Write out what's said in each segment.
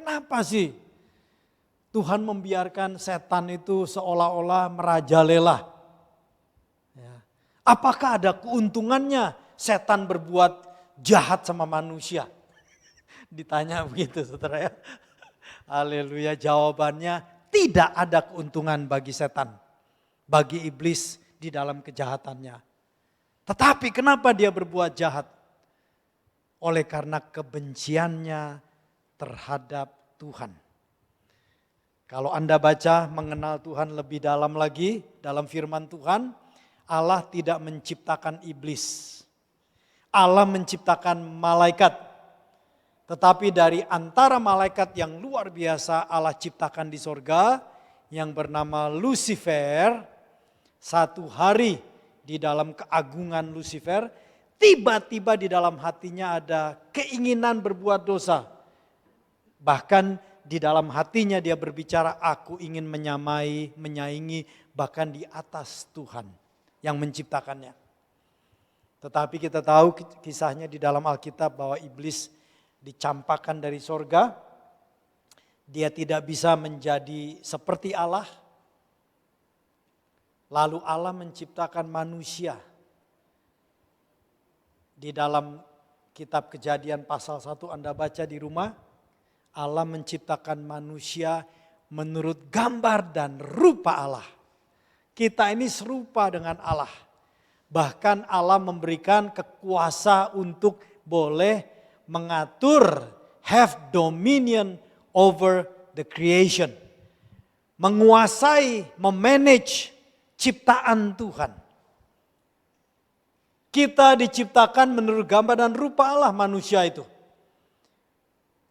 Kenapa sih Tuhan membiarkan setan itu seolah-olah merajalela? Ya. Apakah ada keuntungannya setan berbuat jahat sama manusia? Ditanya begitu saudara ya. Haleluya, jawabannya tidak ada keuntungan bagi setan, bagi iblis di dalam kejahatannya. Tetapi kenapa dia berbuat jahat? Oleh karena kebenciannya terhadap Tuhan. Kalau Anda baca mengenal Tuhan lebih dalam lagi dalam firman Tuhan, Allah tidak menciptakan iblis. Allah menciptakan malaikat. Tetapi dari antara malaikat yang luar biasa Allah ciptakan di sorga yang bernama Lucifer, satu hari di dalam keagungan Lucifer, tiba-tiba di dalam hatinya ada keinginan berbuat dosa. Bahkan di dalam hatinya dia berbicara, aku ingin menyamai, menyaingi bahkan di atas Tuhan yang menciptakannya. Tetapi kita tahu kisahnya di dalam Alkitab bahwa iblis dicampakkan dari sorga. Dia tidak bisa menjadi seperti Allah. Lalu Allah menciptakan manusia. Di dalam kitab Kejadian pasal 1 Anda baca di rumah. Allah menciptakan manusia menurut gambar dan rupa Allah. Kita ini serupa dengan Allah. Bahkan Allah memberikan kekuasa untuk boleh mengatur, have dominion over the creation. Menguasai, memanage ciptaan Tuhan. Kita diciptakan menurut gambar dan rupa Allah manusia itu.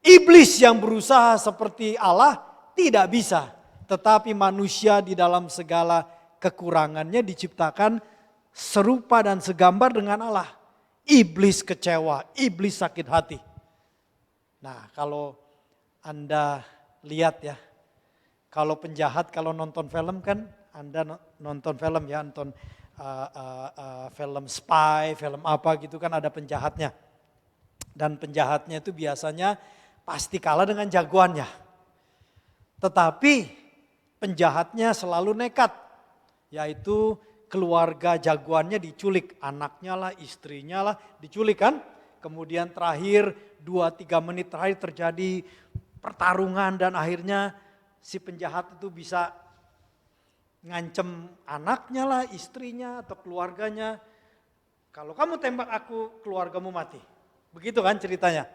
Iblis yang berusaha seperti Allah tidak bisa. Tetapi manusia di dalam segala kekurangannya diciptakan serupa dan segambar dengan Allah. Iblis kecewa, iblis sakit hati. Nah kalau Anda lihat ya, kalau penjahat kalau nonton film kan, Anda nonton film ya, nonton film spy, film apa gitu kan ada penjahatnya. Dan penjahatnya itu biasanya pasti kalah dengan jagoannya. Tetapi penjahatnya selalu nekat. Yaitu keluarga jagoannya diculik. Anaknya lah, istrinya lah diculik kan. Kemudian terakhir 2-3 menit terakhir terjadi pertarungan. Dan akhirnya si penjahat itu bisa ngancem anaknya lah, istrinya atau keluarganya. Kalau kamu tembak aku, keluargamu mati. Begitu kan ceritanya.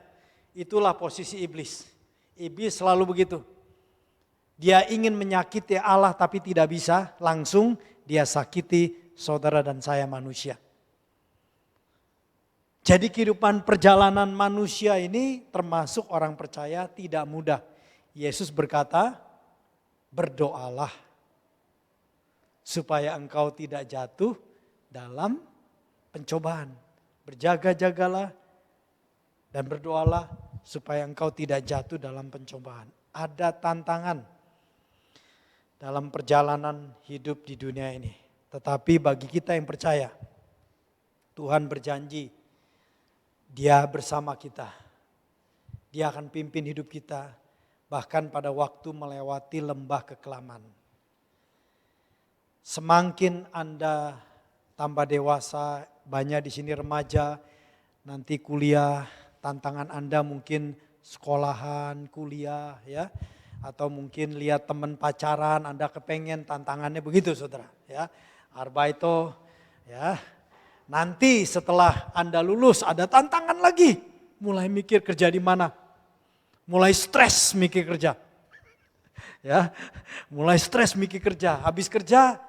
Itulah posisi iblis. Iblis selalu begitu. Dia ingin menyakiti Allah tapi tidak bisa. Langsung dia sakiti saudara dan saya manusia. Jadi kehidupan perjalanan manusia ini termasuk orang percaya tidak mudah. Yesus berkata, berdoalah supaya engkau tidak jatuh dalam pencobaan. Berjaga-jagalah dan berdoalah supaya engkau tidak jatuh dalam pencobaan. Ada tantangan dalam perjalanan hidup di dunia ini. Tetapi bagi kita yang percaya, Tuhan berjanji Dia bersama kita. Dia akan pimpin hidup kita bahkan pada waktu melewati lembah kekelaman. Semakin Anda tambah dewasa, banyak di sini remaja, nanti kuliah, tantangan Anda mungkin sekolahan, kuliah ya. Atau mungkin lihat teman pacaran, Anda kepengen tantangannya begitu saudara. Ya, Arbeito ya. Nanti setelah Anda lulus ada tantangan lagi. Mulai mikir kerja di mana. Mulai stres mikir kerja. Ya, mulai stres mikir kerja. Habis kerja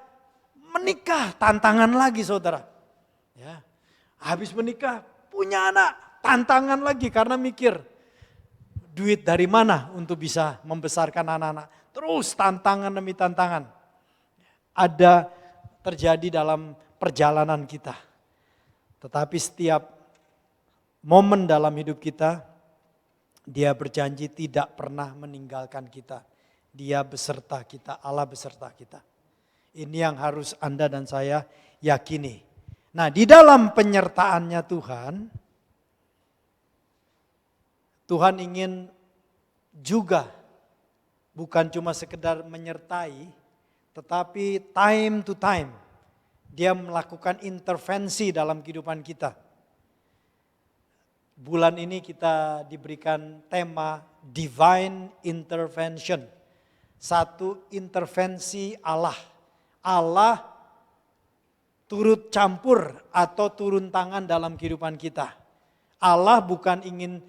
menikah, tantangan lagi saudara. Ya, habis menikah punya anak. Tantangan lagi karena mikir duit dari mana untuk bisa membesarkan anak-anak. Terus tantangan demi tantangan. Ada terjadi dalam perjalanan kita. Tetapi setiap momen dalam hidup kita, Dia berjanji tidak pernah meninggalkan kita. Dia beserta kita, Allah beserta kita. Ini yang harus Anda dan saya yakini. Nah, di dalam penyertaannya Tuhan ingin juga bukan cuma sekedar menyertai, tetapi time to time dia melakukan intervensi dalam kehidupan kita. Bulan ini kita diberikan tema Divine Intervention. Satu, intervensi Allah. Allah turut campur atau turun tangan dalam kehidupan kita. Allah bukan ingin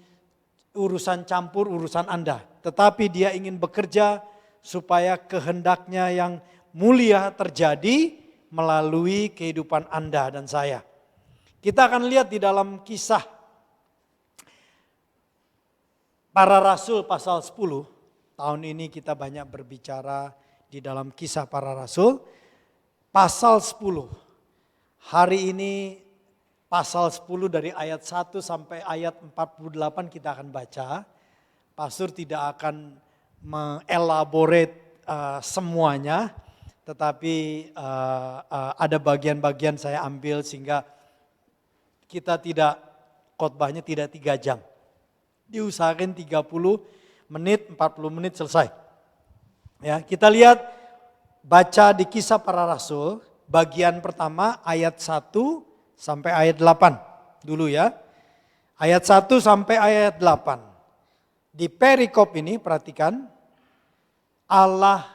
urusan campur urusan Anda, tetapi Dia ingin bekerja supaya kehendaknya yang mulia terjadi melalui kehidupan Anda dan saya. Kita akan lihat di dalam Kisah Para Rasul pasal 10. Tahun ini kita banyak berbicara di dalam Kisah Para Rasul. Pasal 10. Hari ini pasal 10 dari ayat 1 sampai ayat 48 kita akan baca. Pastor tidak akan mengelaborate semuanya, tetapi ada bagian-bagian saya ambil sehingga kita tidak, khotbahnya tidak 3 jam. Diusahakan 30 menit, 40 menit selesai. Ya, kita lihat baca di Kisah Para Rasul bagian pertama ayat 1 sampai ayat 8 dulu ya. Ayat 1 sampai ayat 8. Di perikop ini perhatikan, Allah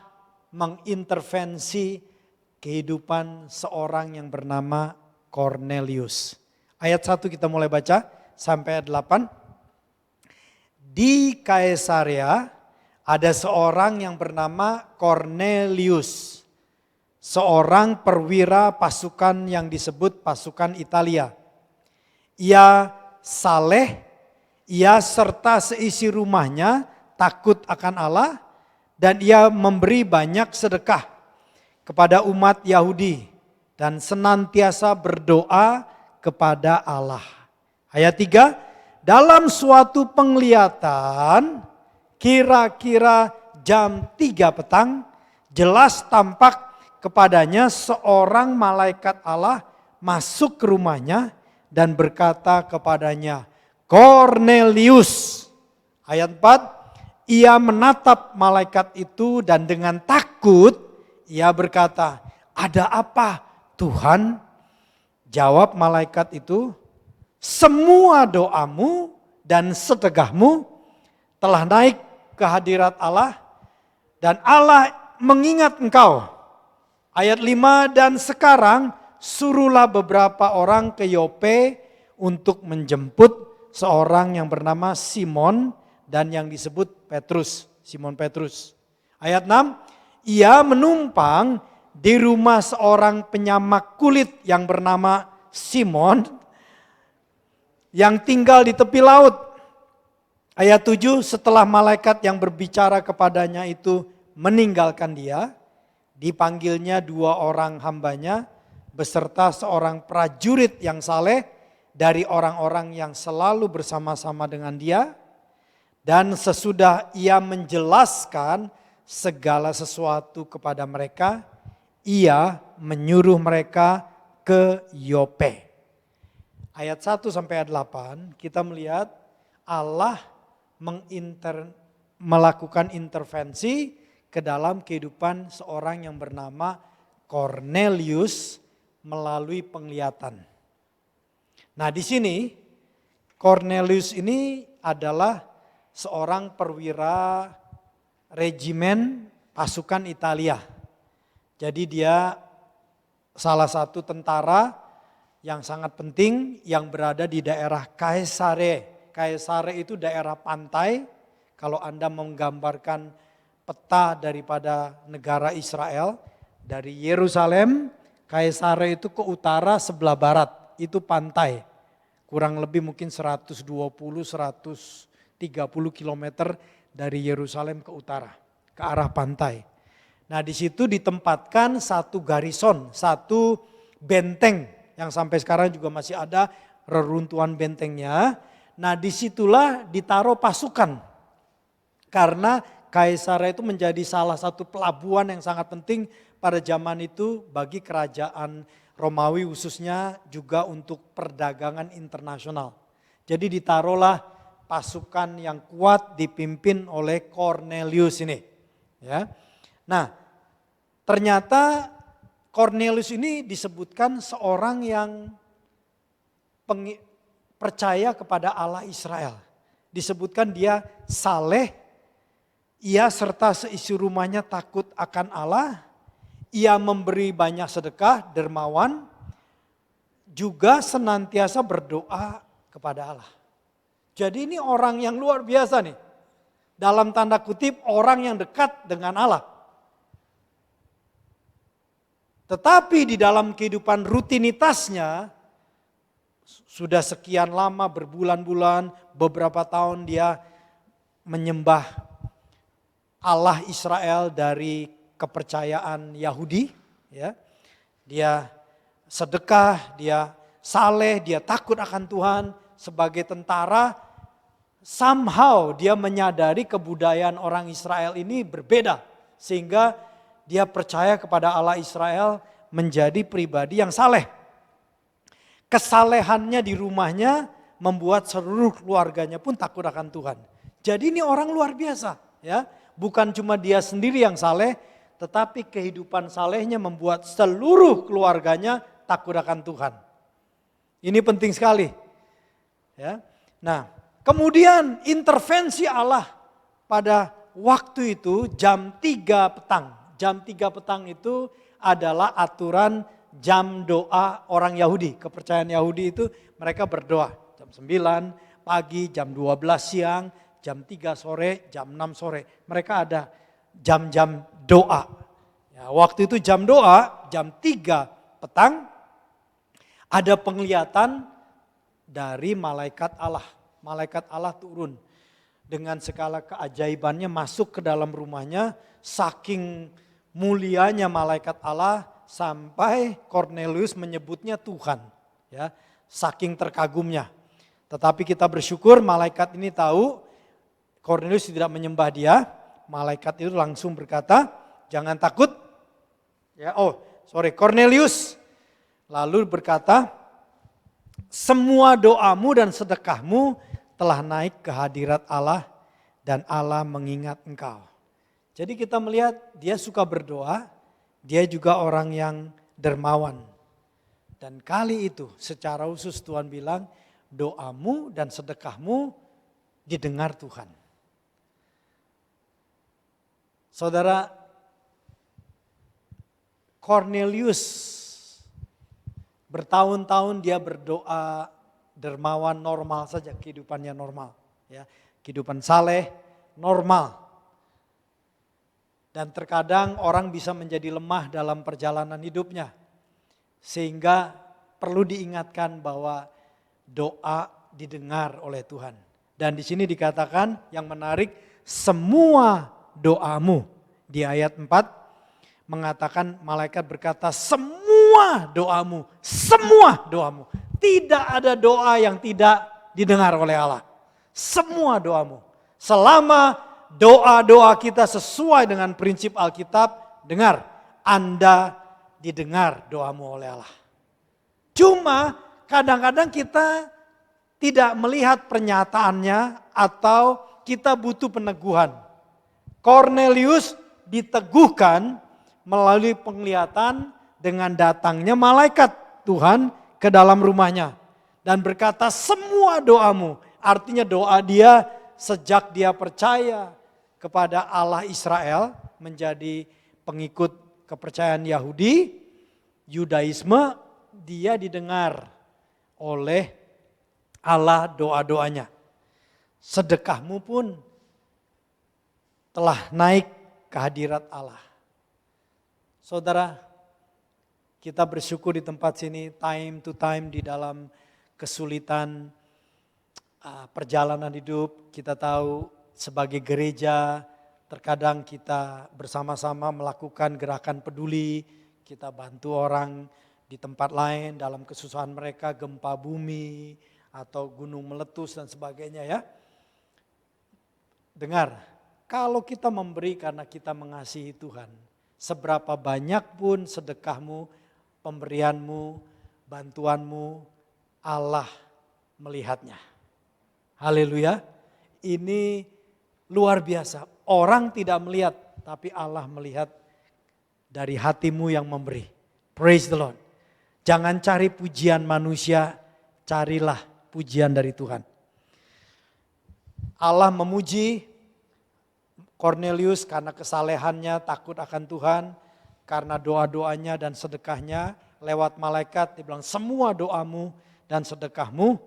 mengintervensi kehidupan seorang yang bernama Kornelius. Ayat 1 kita mulai baca sampai ayat 8. Di Kaisarea ada seorang yang bernama Kornelius, seorang perwira pasukan yang disebut pasukan Italia. Ia saleh, ia serta seisi rumahnya takut akan Allah, dan ia memberi banyak sedekah kepada umat Yahudi dan senantiasa berdoa kepada Allah. Ayat 3, dalam suatu penglihatan kira-kira jam 3 petang jelas tampak kepadanya seorang malaikat Allah masuk ke rumahnya dan berkata kepadanya, Kornelius. Ayat 4, ia menatap malaikat itu dan dengan takut ia berkata, ada apa Tuhan? Jawab malaikat itu, semua doamu dan sedekahmu telah naik ke hadirat Allah dan Allah mengingat engkau. Ayat 5, dan sekarang suruhlah beberapa orang ke Yope untuk menjemput seorang yang bernama Simon dan yang disebut Petrus, Simon Petrus. Ayat 6, ia menumpang di rumah seorang penyamak kulit yang bernama Simon yang tinggal di tepi laut. Ayat 7, setelah malaikat yang berbicara kepadanya itu meninggalkan dia, dipanggilnya 2 orang hambanya beserta seorang prajurit yang saleh dari orang-orang yang selalu bersama-sama dengan dia. Dan sesudah ia menjelaskan segala sesuatu kepada mereka, ia menyuruh mereka ke Yope. Ayat 1 sampai ayat 8 kita melihat Allah melakukan intervensi ke dalam kehidupan seorang yang bernama Kornelius melalui penglihatan. Nah, di sini Kornelius ini adalah seorang perwira regimen pasukan Italia. Jadi dia salah satu tentara yang sangat penting yang berada di daerah Kaisarea. Kaisarea itu daerah pantai. Kalau Anda menggambarkan peta daripada negara Israel, dari Yerusalem, Kaisarea itu ke utara sebelah barat, itu pantai. Kurang lebih mungkin 120-130 kilometer dari Yerusalem ke utara, ke arah pantai. Nah, di situ ditempatkan satu garison, satu benteng yang sampai sekarang juga masih ada reruntuhan bentengnya. Nah, disitulah ditaruh pasukan. Karena Kaisarea itu menjadi salah satu pelabuhan yang sangat penting pada zaman itu bagi kerajaan Romawi, khususnya juga untuk perdagangan internasional. Jadi ditaruhlah pasukan yang kuat dipimpin oleh Cornelius ini. Ya. Nah, ternyata Cornelius ini disebutkan seorang yang percaya kepada Allah Israel. Disebutkan dia saleh, ia serta seisi rumahnya takut akan Allah, ia memberi banyak sedekah, dermawan, juga senantiasa berdoa kepada Allah. Jadi ini orang yang luar biasa nih. Dalam tanda kutip orang yang dekat dengan Allah. Tetapi di dalam kehidupan rutinitasnya, sudah sekian lama berbulan-bulan, beberapa tahun dia menyembah Allah Israel dari kepercayaan Yahudi. Ya. Dia sedekah, dia saleh, dia takut akan Tuhan sebagai tentara. Somehow dia menyadari kebudayaan orang Israel ini berbeda. Sehingga dia percaya kepada Allah Israel menjadi pribadi yang saleh. Kesalehannya di rumahnya membuat seluruh keluarganya pun takut akan Tuhan. Jadi ini orang luar biasa, ya. Bukan cuma dia sendiri yang saleh, tetapi kehidupan salehnya membuat seluruh keluarganya takut akan Tuhan. Ini penting sekali. Ya. Nah, kemudian intervensi Allah pada waktu itu jam 3 petang. Jam 3 petang itu adalah aturan jam doa orang Yahudi. Kepercayaan Yahudi itu mereka berdoa jam 9 pagi, jam 12 siang, jam 3 sore, jam 6 sore. Mereka ada jam-jam doa. Ya, waktu itu jam doa, jam 3 petang, ada penglihatan dari malaikat Allah. Malaikat Allah turun dengan segala keajaibannya masuk ke dalam rumahnya. Saking mulianya malaikat Allah sampai Cornelius menyebutnya Tuhan. Ya, saking terkagumnya. Tetapi kita bersyukur malaikat ini tahu Cornelius tidak menyembah dia. Malaikat itu langsung berkata, jangan takut. Ya, Cornelius lalu berkata, semua doamu dan sedekahmu telah naik ke hadirat Allah dan Allah mengingat engkau. Jadi kita melihat dia suka berdoa, dia juga orang yang dermawan. Dan kali itu secara khusus Tuhan bilang, doamu dan sedekahmu didengar Tuhan. Saudara, Cornelius bertahun-tahun dia berdoa dermawan, normal saja kehidupannya normal. Ya, kehidupan saleh, normal. Dan terkadang orang bisa menjadi lemah dalam perjalanan hidupnya. Sehingga perlu diingatkan bahwa doa didengar oleh Tuhan. Dan di sini dikatakan yang menarik, semua doamu. Di ayat 4 mengatakan malaikat berkata semua doamu. Tidak ada doa yang tidak didengar oleh Allah. Semua doamu. Selama doa-doa kita sesuai dengan prinsip Alkitab, dengar, Anda didengar doamu oleh Allah. Cuma kadang-kadang kita tidak melihat pernyataannya atau kita butuh peneguhan. Cornelius diteguhkan melalui penglihatan dengan datangnya malaikat Tuhan ke dalam rumahnya. Dan berkata semua doamu, artinya doa dia sejak dia percaya kepada Allah Israel menjadi pengikut kepercayaan Yahudi, Yudaisme, dia didengar oleh Allah doa-doanya. Sedekahmu pun telah naik ke hadirat Allah. Saudara, kita bersyukur di tempat sini time to time di dalam kesulitan perjalanan hidup. Kita tahu sebagai gereja terkadang kita bersama-sama melakukan gerakan peduli. Kita bantu orang di tempat lain dalam kesusahan mereka, gempa bumi atau gunung meletus dan sebagainya ya. Dengar, kalau kita memberi karena kita mengasihi Tuhan, seberapa banyak pun sedekahmu, pemberianmu, bantuanmu, Allah melihatnya. Haleluya. Ini luar biasa. Orang tidak melihat, tapi Allah melihat dari hatimu yang memberi. Praise the Lord. Jangan cari pujian manusia, carilah pujian dari Tuhan. Allah memuji Cornelius karena kesalehannya, takut akan Tuhan, karena doa-doanya dan sedekahnya lewat malaikat. Dia bilang semua doamu dan sedekahmu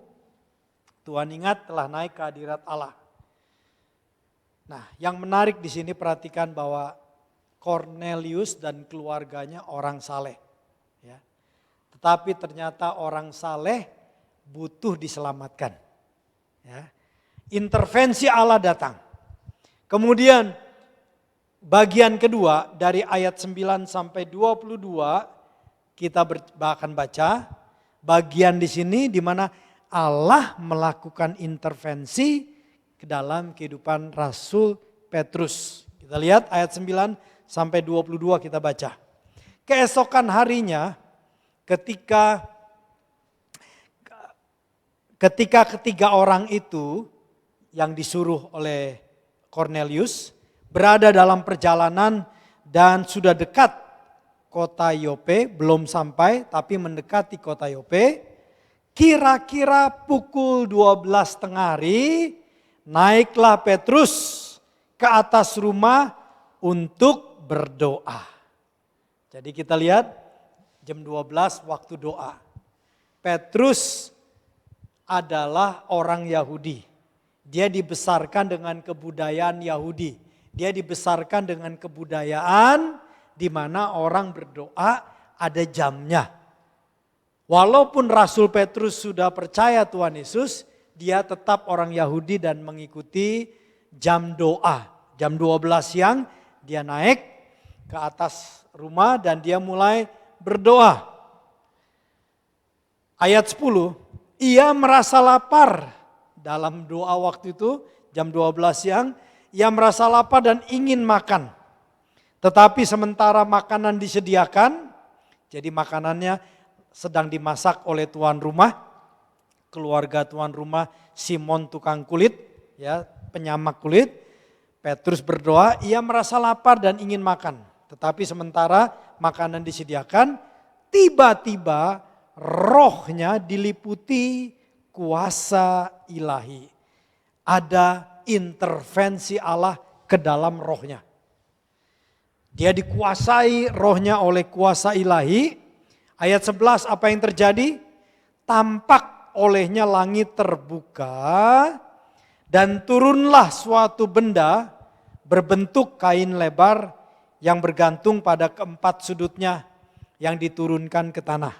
Tuhan ingat telah naik ke hadirat Allah. Nah, yang menarik di sini perhatikan bahwa Cornelius dan keluarganya orang saleh. Ya. Tetapi ternyata orang saleh butuh diselamatkan. Ya. Intervensi Allah datang. Kemudian bagian kedua dari ayat 9 sampai 22 kita akan baca bagian di sini di mana Allah melakukan intervensi ke dalam kehidupan Rasul Petrus. Kita lihat ayat 9 sampai 22 kita baca. Keesokan harinya ketika ketiga orang itu yang disuruh oleh Cornelius berada dalam perjalanan dan sudah dekat kota Yope, belum sampai tapi mendekati kota Yope. Kira-kira pukul 12 tengah hari naiklah Petrus ke atas rumah untuk berdoa. Jadi kita lihat jam 12 waktu doa. Petrus adalah orang Yahudi. Dia dibesarkan dengan kebudayaan Yahudi. Dia dibesarkan dengan kebudayaan di mana orang berdoa ada jamnya. Walaupun Rasul Petrus sudah percaya Tuhan Yesus, dia tetap orang Yahudi dan mengikuti jam doa. Jam 12 siang dia naik ke atas rumah dan dia mulai berdoa. Ayat 10, ia merasa lapar. Dalam doa waktu itu jam 12 siang, ia merasa lapar dan ingin makan. Tetapi sementara makanan disediakan, jadi makanannya sedang dimasak oleh tuan rumah, keluarga tuan rumah Simon tukang kulit, ya penyamak kulit. Petrus berdoa, ia merasa lapar dan ingin makan. Tetapi sementara makanan disediakan, tiba-tiba rohnya diliputi kuasa ilahi. Ada intervensi Allah ke dalam rohnya. Dia dikuasai rohnya oleh kuasa ilahi. Ayat 11 apa yang terjadi? Tampak olehnya langit terbuka dan turunlah suatu benda berbentuk kain lebar yang bergantung pada keempat sudutnya yang diturunkan ke tanah.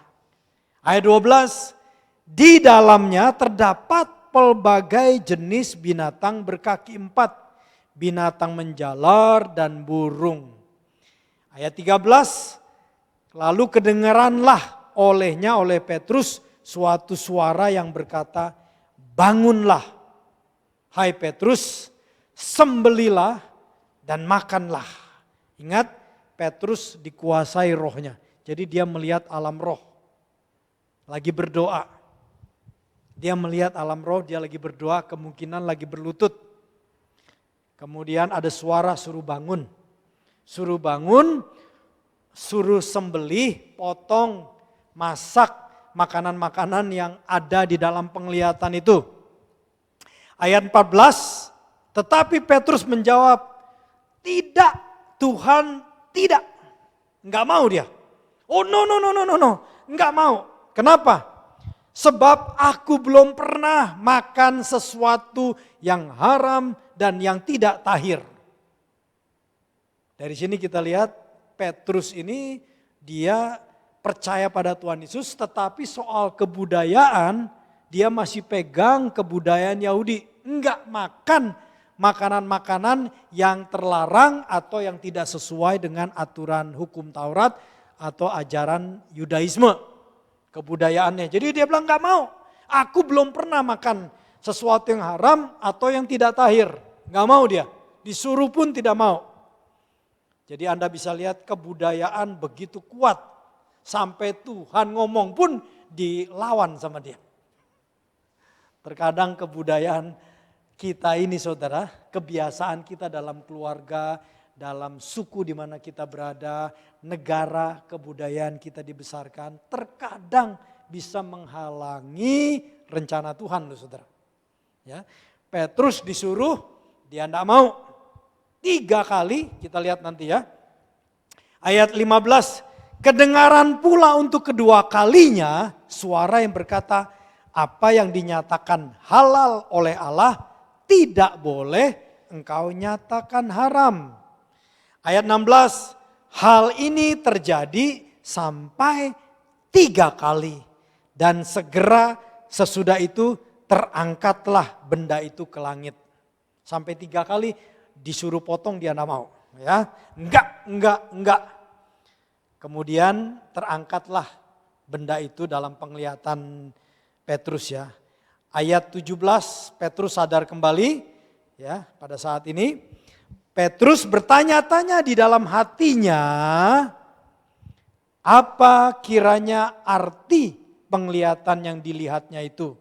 Ayat 12, di dalamnya terdapat pelbagai jenis binatang berkaki empat, binatang menjalar dan burung. Ayat 13, lalu kedengaranlah olehnya oleh Petrus suatu suara yang berkata, bangunlah, hai Petrus, sembelilah dan makanlah. Ingat, Petrus dikuasai rohnya. Jadi dia melihat alam roh, lagi berdoa. Dia melihat alam roh, dia lagi berdoa, kemungkinan lagi berlutut. Kemudian ada suara suruh bangun. Suruh bangun, suruh sembelih, potong, masak makanan-makanan yang ada di dalam penglihatan itu. Ayat 14, tetapi Petrus menjawab, tidak Tuhan, tidak. Enggak mau dia. Oh no, enggak mau. Kenapa? Sebab aku belum pernah makan sesuatu yang haram dan yang tidak tahir. Dari sini kita lihat Petrus ini dia percaya pada Tuhan Yesus, tetapi soal kebudayaan dia masih pegang kebudayaan Yahudi. Enggak makan makanan-makanan yang terlarang atau yang tidak sesuai dengan aturan hukum Taurat atau ajaran Yudaisme, kebudayaannya. Jadi dia bilang enggak mau, aku belum pernah makan sesuatu yang haram atau yang tidak tahir. Enggak mau dia, disuruh pun tidak mau. Jadi Anda bisa lihat kebudayaan begitu kuat. Sampai Tuhan ngomong pun dilawan sama dia. Terkadang kebudayaan kita ini saudara, kebiasaan kita dalam keluarga, dalam suku di mana kita berada, negara, kebudayaan kita dibesarkan, terkadang bisa menghalangi rencana Tuhan loh saudara. Ya, Petrus disuruh, dia tidak mau. 3 kali, kita lihat nanti ya. Ayat 15, kedengaran pula untuk kedua kalinya suara yang berkata, apa yang dinyatakan halal oleh Allah tidak boleh engkau nyatakan haram. Ayat 16, hal ini terjadi sampai 3 kali. Dan segera sesudah itu terangkatlah benda itu ke langit. Sampai 3 kali disuruh potong dia tidak mau. Ya, enggak. Kemudian terangkatlah benda itu dalam penglihatan Petrus ya. Ayat 17 Petrus sadar kembali ya pada saat ini. Petrus bertanya-tanya di dalam hatinya, apa kiranya arti penglihatan yang dilihatnya itu.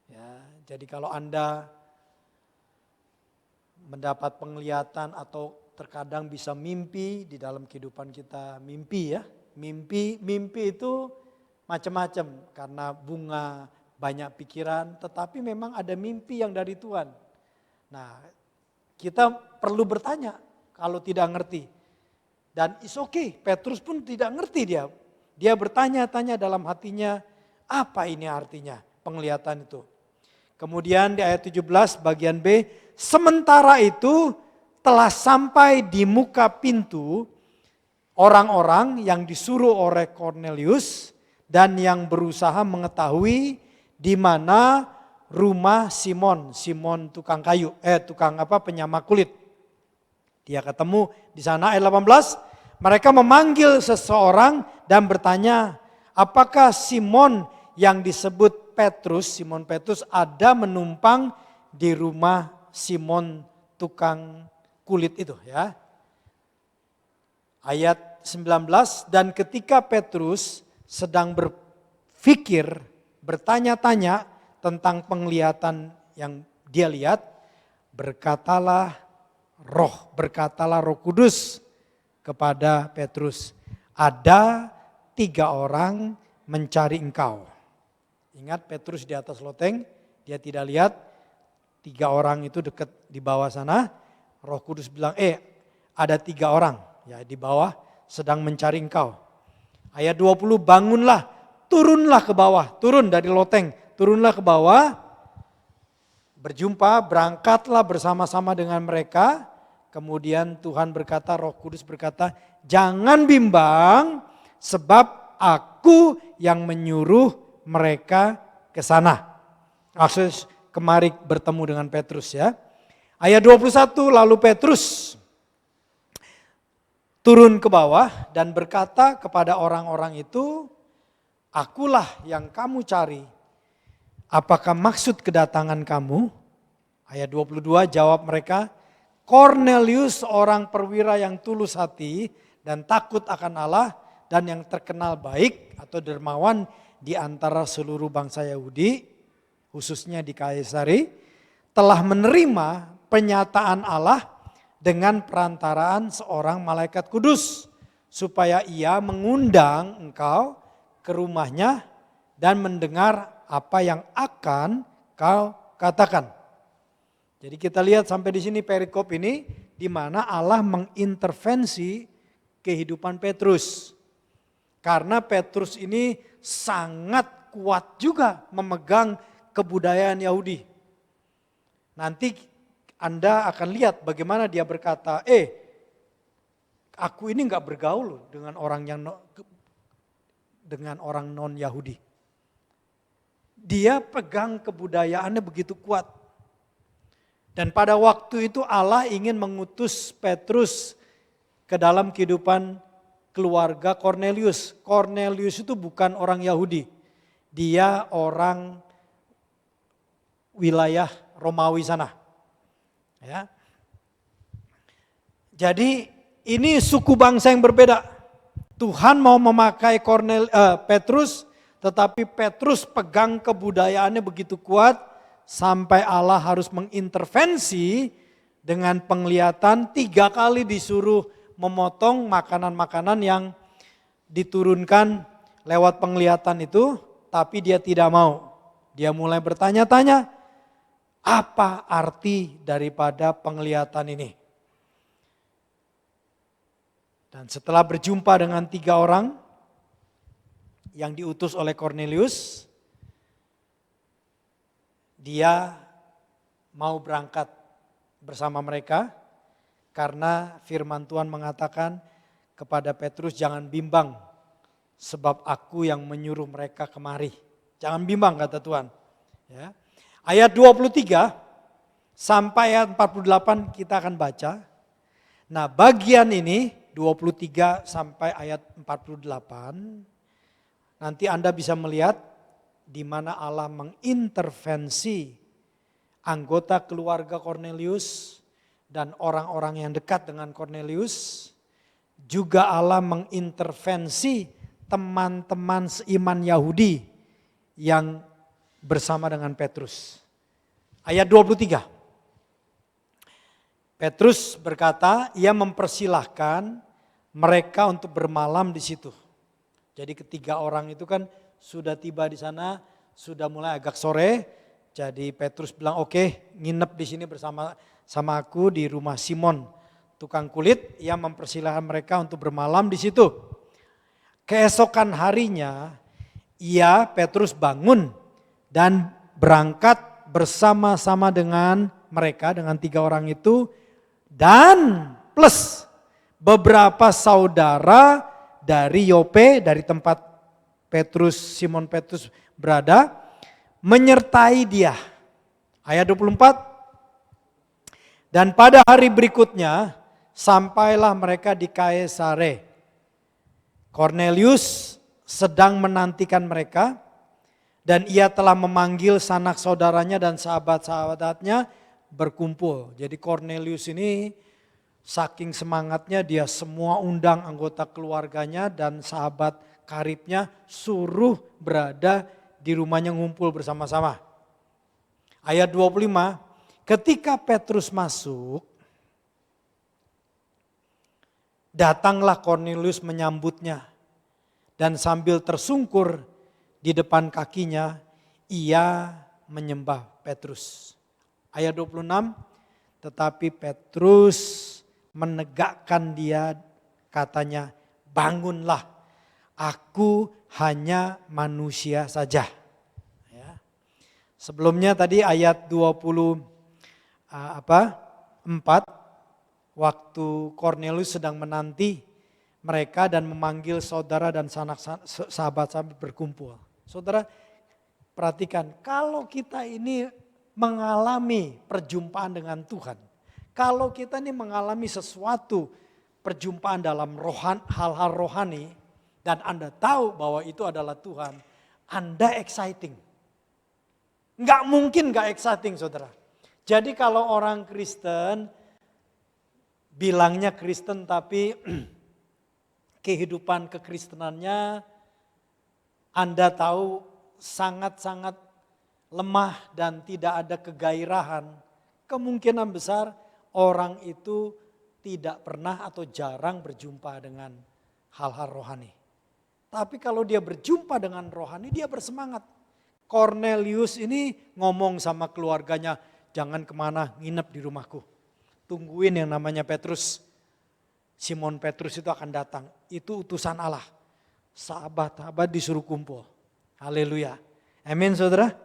Ya, jadi kalau Anda mendapat penglihatan atau terkadang bisa mimpi di dalam kehidupan kita, mimpi ya. Mimpi itu macam-macam karena bunga banyak pikiran, tetapi memang ada mimpi yang dari Tuhan. Nah, kita perlu bertanya kalau tidak ngerti. Dan it's okay, Petrus pun tidak ngerti dia. Dia bertanya-tanya dalam hatinya, apa ini artinya penglihatan itu. Kemudian di ayat 17 bagian B, sementara itu telah sampai di muka pintu orang-orang yang disuruh oleh Cornelius dan yang berusaha mengetahui di mana rumah Simon tukang kayu, penyama kulit. Dia ketemu di sana ayat 18, mereka memanggil seseorang dan bertanya, apakah Simon yang disebut Simon Petrus ada menumpang di rumah Simon tukang kulit itu ya. Ayat 19, dan ketika Petrus sedang berpikir, bertanya-tanya tentang penglihatan yang dia lihat, berkatalah Roh Kudus kepada Petrus, ada 3 orang mencari engkau. Ingat Petrus di atas loteng, dia tidak lihat 3 orang itu dekat di bawah sana. Roh Kudus bilang, ada 3 orang ya di bawah sedang mencari engkau. Ayat 20, bangunlah, turunlah ke bawah, turun dari loteng. Turunlah ke bawah, berjumpa, berangkatlah bersama-sama dengan mereka. Kemudian Tuhan berkata, Roh Kudus berkata, jangan bimbang sebab aku yang menyuruh mereka ke sana. Maksudnya kemari bertemu dengan Petrus ya. Ayat 21, lalu Petrus turun ke bawah dan berkata kepada orang-orang itu, akulah yang kamu cari. Apakah maksud kedatangan kamu? Ayat 22 jawab mereka, Cornelius orang perwira yang tulus hati dan takut akan Allah dan yang terkenal baik atau dermawan di antara seluruh bangsa Yahudi, khususnya di Kaisari, telah menerima penyataan Allah dengan perantaraan seorang malaikat kudus, supaya ia mengundang engkau ke rumahnya dan mendengar apa yang akan kau katakan. Jadi kita lihat sampai di sini perikop ini di mana Allah mengintervensi kehidupan Petrus. Karena Petrus ini sangat kuat juga memegang kebudayaan Yahudi. Nanti Anda akan lihat bagaimana dia berkata, aku ini enggak bergaul dengan orang non Yahudi. Dia pegang kebudayaannya begitu kuat. Dan pada waktu itu Allah ingin mengutus Petrus ke dalam kehidupan keluarga Cornelius. Cornelius itu bukan orang Yahudi. Dia orang wilayah Romawi sana. Ya. Jadi ini suku bangsa yang berbeda. Tuhan mau memakai Petrus, tetapi Petrus pegang kebudayaannya begitu kuat sampai Allah harus mengintervensi dengan penglihatan 3 kali disuruh memotong makanan-makanan yang diturunkan lewat penglihatan itu, tapi dia tidak mau. Dia mulai bertanya-tanya, apa arti daripada penglihatan ini? Dan setelah berjumpa dengan 3 orang yang diutus oleh Kornelius, dia mau berangkat bersama mereka karena firman Tuhan mengatakan kepada Petrus, jangan bimbang sebab aku yang menyuruh mereka kemari. Jangan bimbang kata Tuhan. Ya. Ayat 23 sampai ayat 48 kita akan baca. Nah bagian ini 23 sampai ayat 48 nanti Anda bisa melihat di mana Allah mengintervensi anggota keluarga Kornelius dan orang-orang yang dekat dengan Kornelius. Juga Allah mengintervensi teman-teman seiman Yahudi yang bersama dengan Petrus. Ayat 23. Petrus berkata, ia mempersilahkan mereka untuk bermalam di situ. Jadi ketiga orang itu kan sudah tiba di sana, sudah mulai agak sore. Jadi Petrus bilang, oke, nginep di sini bersama aku di rumah Simon, tukang kulit. Ia mempersilahkan mereka untuk bermalam di situ. Keesokan harinya, Petrus bangun dan berangkat bersama-sama dengan mereka, dengan 3 orang itu. Dan plus beberapa saudara dari Yope, dari tempat Simon Petrus berada, menyertai dia. Ayat 24. Dan pada hari berikutnya, sampailah mereka di Kaisarea. Kornelius sedang menantikan mereka dan ia telah memanggil sanak saudaranya dan sahabat-sahabatnya berkumpul. Jadi Kornelius ini saking semangatnya dia semua undang anggota keluarganya dan sahabat karibnya suruh berada di rumahnya ngumpul bersama-sama. Ayat 25, ketika Petrus masuk, datanglah Kornelius menyambutnya dan sambil tersungkur di depan kakinya, ia menyembah Petrus. Ayat 26, tetapi Petrus menegakkan dia, katanya, bangunlah, aku hanya manusia saja. Ya. Sebelumnya tadi ayat 24, waktu Kornelius sedang menanti mereka dan memanggil saudara dan sahabat-sahabat berkumpul. Saudara perhatikan, kalau kita ini mengalami perjumpaan dengan Tuhan, kalau kita ini mengalami sesuatu perjumpaan dalam hal-hal rohani dan Anda tahu bahwa itu adalah Tuhan, Anda exciting. Nggak mungkin nggak exciting saudara. Jadi kalau orang Kristen bilangnya Kristen tapi kehidupan kekristenannya Anda tahu sangat-sangat lemah dan tidak ada kegairahan, kemungkinan besar orang itu tidak pernah atau jarang berjumpa dengan hal-hal rohani. Tapi kalau dia berjumpa dengan rohani, dia bersemangat. Kornelius ini ngomong sama keluarganya, jangan kemana, nginep di rumahku. Tungguin yang namanya Petrus. Simon Petrus itu akan datang. Itu utusan Allah. Sahabat-sahabat disuruh kumpul. Haleluya. Amin saudara.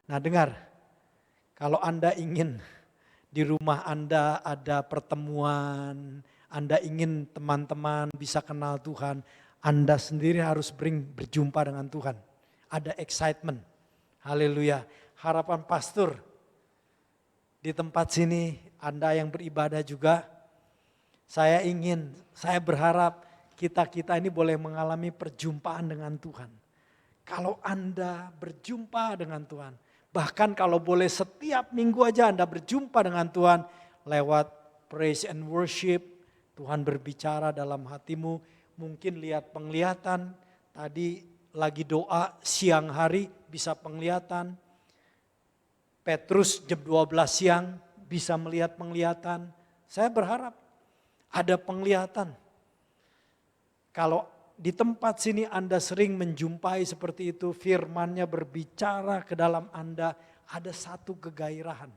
Nah dengar, kalau Anda ingin di rumah Anda ada pertemuan, Anda ingin teman-teman bisa kenal Tuhan, Anda sendiri harus berjumpa dengan Tuhan. Ada excitement. Haleluya. Harapan pastor di tempat sini, Anda yang beribadah juga, saya berharap kita ini boleh mengalami perjumpaan dengan Tuhan. Kalau Anda berjumpa dengan Tuhan, bahkan kalau boleh setiap minggu aja Anda berjumpa dengan Tuhan lewat praise and worship, Tuhan berbicara dalam hatimu, mungkin lihat penglihatan, tadi lagi doa siang hari bisa penglihatan. Petrus jam 12 siang bisa melihat penglihatan. Saya berharap ada penglihatan. Kalau di tempat sini Anda sering menjumpai seperti itu, firman-Nya berbicara ke dalam Anda, ada satu kegairahan.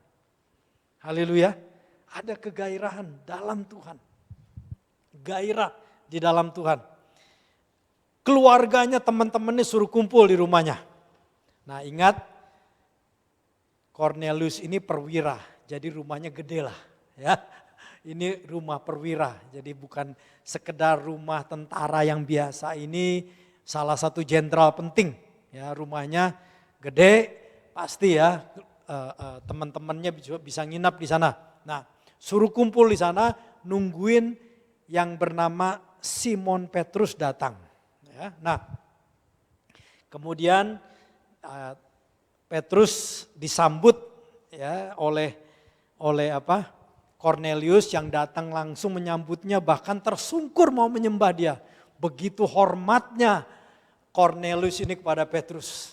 Haleluya, ada kegairahan dalam Tuhan. Gairah di dalam Tuhan. Keluarganya, teman-temannya suruh kumpul di rumahnya. Nah ingat, Cornelius ini perwira, jadi rumahnya gede lah. Ya, ini rumah perwira, jadi bukan sekedar rumah tentara yang biasa. Ini salah satu jenderal penting. Ya, rumahnya gede, pasti ya teman-temannya bisa nginap di sana. Nah, suruh kumpul di sana, nungguin yang bernama Simon Petrus datang. Ya, nah, kemudian Petrus disambut ya oleh Cornelius yang datang langsung menyambutnya, bahkan tersungkur mau menyembah dia. Begitu hormatnya Cornelius ini kepada Petrus.